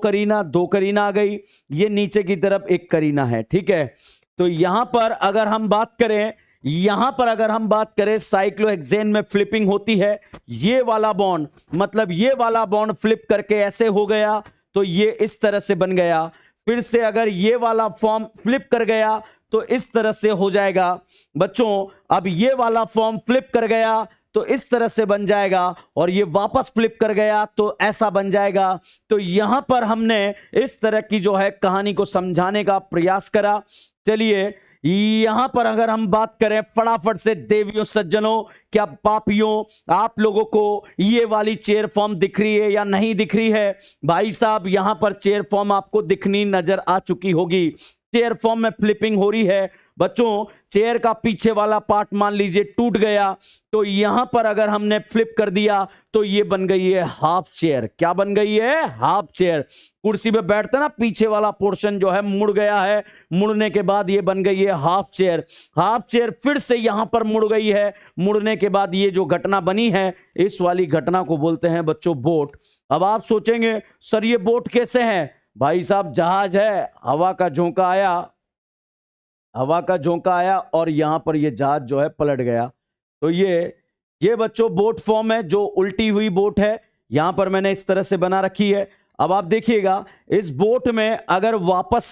करीना आ गई, ये नीचे की तरफ एक करीना है, ठीक है। तो यहां पर अगर हम बात करें, यहां पर अगर हम बात करें साइक्लोहेक्सेन में फ्लिपिंग होती है, ये वाला बॉन्ड मतलब ये वाला बॉन्ड फ्लिप करके ऐसे हो गया तो ये इस तरह से बन गया। फिर से अगर ये वाला फॉर्म फ्लिप कर गया तो इस तरह से हो जाएगा बच्चों। अब ये वाला फॉर्म फ्लिप कर गया तो इस तरह से बन जाएगा, और ये वापस फ्लिप कर गया तो ऐसा बन जाएगा। तो यहां पर हमने इस तरह की जो है कहानी को समझाने का प्रयास करा। चलिए यहां पर अगर हम बात करें फटाफट से देवियों सज्जनों, क्या पापियों आप लोगों को ये वाली चेयर फॉर्म दिख रही है या नहीं दिख रही है? भाई साहब यहां पर चेयर फॉर्म आपको दिखनी नजर आ चुकी होगी। चेयर फॉर्म में फ्लिपिंग हो रही है बच्चों। चेयर का पीछे वाला पार्ट मान लीजिए टूट गया, तो यहां पर अगर हमने फ्लिप कर दिया तो ये बन गई है हाफ चेयर। क्या बन गई है? Half chair. कुर्सी पे बैठते ना, पीछे वाला पोर्शन जो है मुड़ गया है, मुड़ने के बाद ये बन गई है हाफ चेयर। हाफ चेयर फिर से यहां पर मुड़ गई है, मुड़ने के बाद ये जो घटना बनी है, इस वाली घटना को बोलते हैं बच्चों बोट। अब आप सोचेंगे सर ये बोट कैसे है? भाई साहब जहाज है, हवा का झोंका आया और यहां पर ये जहाज जो है पलट गया। तो ये बच्चों बोट फॉर्म है, जो उल्टी हुई बोट है, यहां पर मैंने इस तरह से बना रखी है। अब आप देखिएगा इस बोट में अगर वापस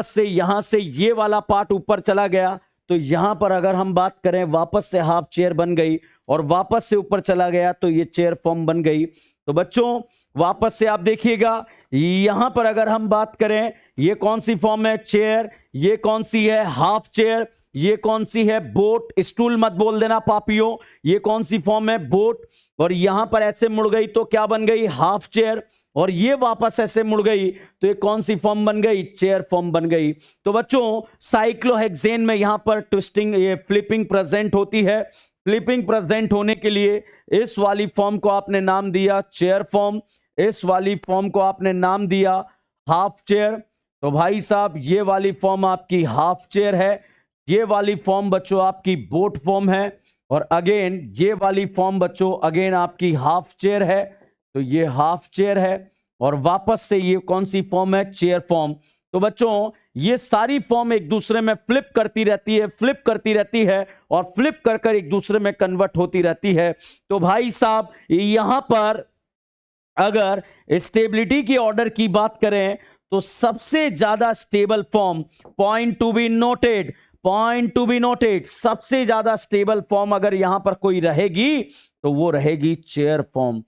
से यहां से ये वाला पार्ट ऊपर चला गया, तो यहां पर अगर हम बात करें वापस से हाफ चेयर बन गई, और वापस से ऊपर चला गया तो ये चेयर फॉर्म बन गई। तो बच्चों वापस से आप देखिएगा यहां पर अगर हम बात करें ये कौन सी फॉर्म है? चेयर। ये कौन सी है? Half chair. ये कौन सी है? बोट। स्टूल मत बोल देना पापियों। ये कौन सी फॉर्म है? बोट। और यहां पर ऐसे मुड़ गई तो क्या बन गई? Half chair. और ये वापस ऐसे मुड़ गई तो ये कौन सी फॉर्म बन गई? चेयर फॉर्म बन गई। तो बच्चों साइक्लोहेक्सेन में यहां पर ट्विस्टिंग, ये फ्लिपिंग प्रेजेंट होती है। फ्लिपिंग प्रेजेंट होने के लिए इस वाली फॉर्म को आपने नाम दिया चेयर फॉर्म, इस वाली फॉर्म को आपने नाम दिया हाफ चेयर। तो भाई साहब ये वाली फॉर्म आपकी हाफ चेयर है, ये वाली फॉर्म बच्चों आपकी बोट फॉर्म है, और अगेन ये वाली फॉर्म बच्चों अगेन आपकी हाफ चेयर है। तो ये हाफ चेयर है, और वापस से ये कौन सी फॉर्म है? Chair form. तो बच्चों ये सारी फॉर्म एक दूसरे में फ्लिप करती रहती है और फ्लिप कर कर एक दूसरे में कन्वर्ट होती रहती है। तो भाई साहब यहां पर अगर स्टेबिलिटी की ऑर्डर की बात करें तो सबसे ज्यादा stable form, point to be noted, सबसे ज्यादा स्टेबल फॉर्म अगर यहां पर कोई रहेगी तो वो रहेगी chair form.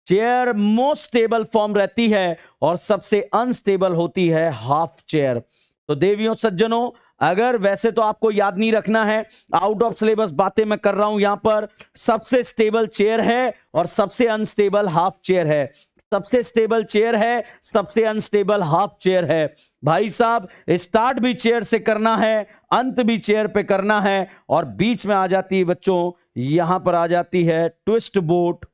Chair most stable form रहती है और सबसे अनस्टेबल होती है हाफ चेयर। तो देवियों सज्जनों, अगर वैसे तो आपको याद नहीं रखना है, आउट ऑफ सिलेबस बातें मैं कर रहा हूं, यहां पर सबसे स्टेबल चेयर है और सबसे अनस्टेबल हाफ चेयर है। सबसे स्टेबल चेयर है, सबसे अनस्टेबल हाफ चेयर है। भाई साहब स्टार्ट भी चेयर से करना है, अंत भी चेयर पे करना है, और बीच में आ जाती है बच्चों, यहां पर आ जाती है ट्विस्ट बोट,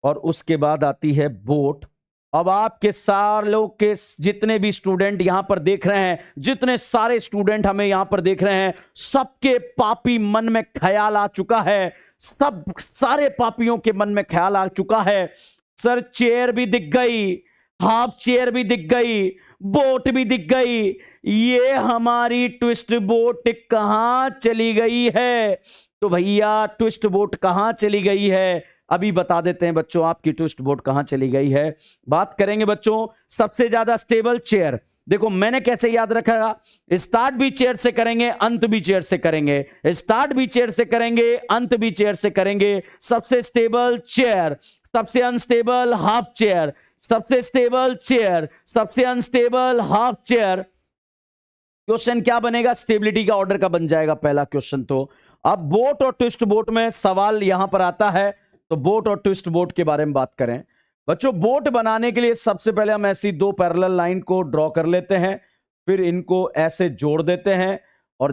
और उसके बाद आती है बोट। अब आपके सारे लोग के जितने भी स्टूडेंट यहां पर देख रहे हैं, जितने सारे स्टूडेंट हमें यहां पर देख रहे हैं, सबके पापी मन में ख्याल आ चुका है, सब सारे पापियों के मन में ख्याल आ चुका है, सर चेयर भी दिख गई, हाफ चेयर भी दिख गई, बोट भी दिख गई, ये हमारी ट्विस्ट बोट कहां चली गई है? तो भैया ट्विस्ट बोट कहां चली गई है, अभी बता देते हैं बच्चों आपकी ट्विस्ट बोट कहां चली गई है। बात करेंगे बच्चों सबसे ज्यादा स्टेबल चेयर। देखो मैंने कैसे याद रखा, स्टार्ट भी चेयर से करेंगे, अंत भी चेयर से करेंगे, स्टार्ट भी चेयर से करेंगे, अंत भी चेयर से करेंगे। सबसे स्टेबल चेयर, सबसे अनस्टेबल हाफ चेयर, सबसे स्टेबल चेयर, सबसे अनस्टेबल हाफ चेयर। क्वेश्चन क्या बनेगा? स्टेबिलिटी का ऑर्डर का बन जाएगा पहला क्वेश्चन। तो अब बोट और ट्विस्ट बोट में सवाल यहां पर आता है, तो बोट और ट्विस्ट बोट के बारे में बात करें। बच्चों, बोट बनाने के लिए सबसे पहले हम ऐसी दो पैरेलल लाइन को ड्रॉ कर लेते हैं, फिर इनको ऐसे जोड़ देते हैं, और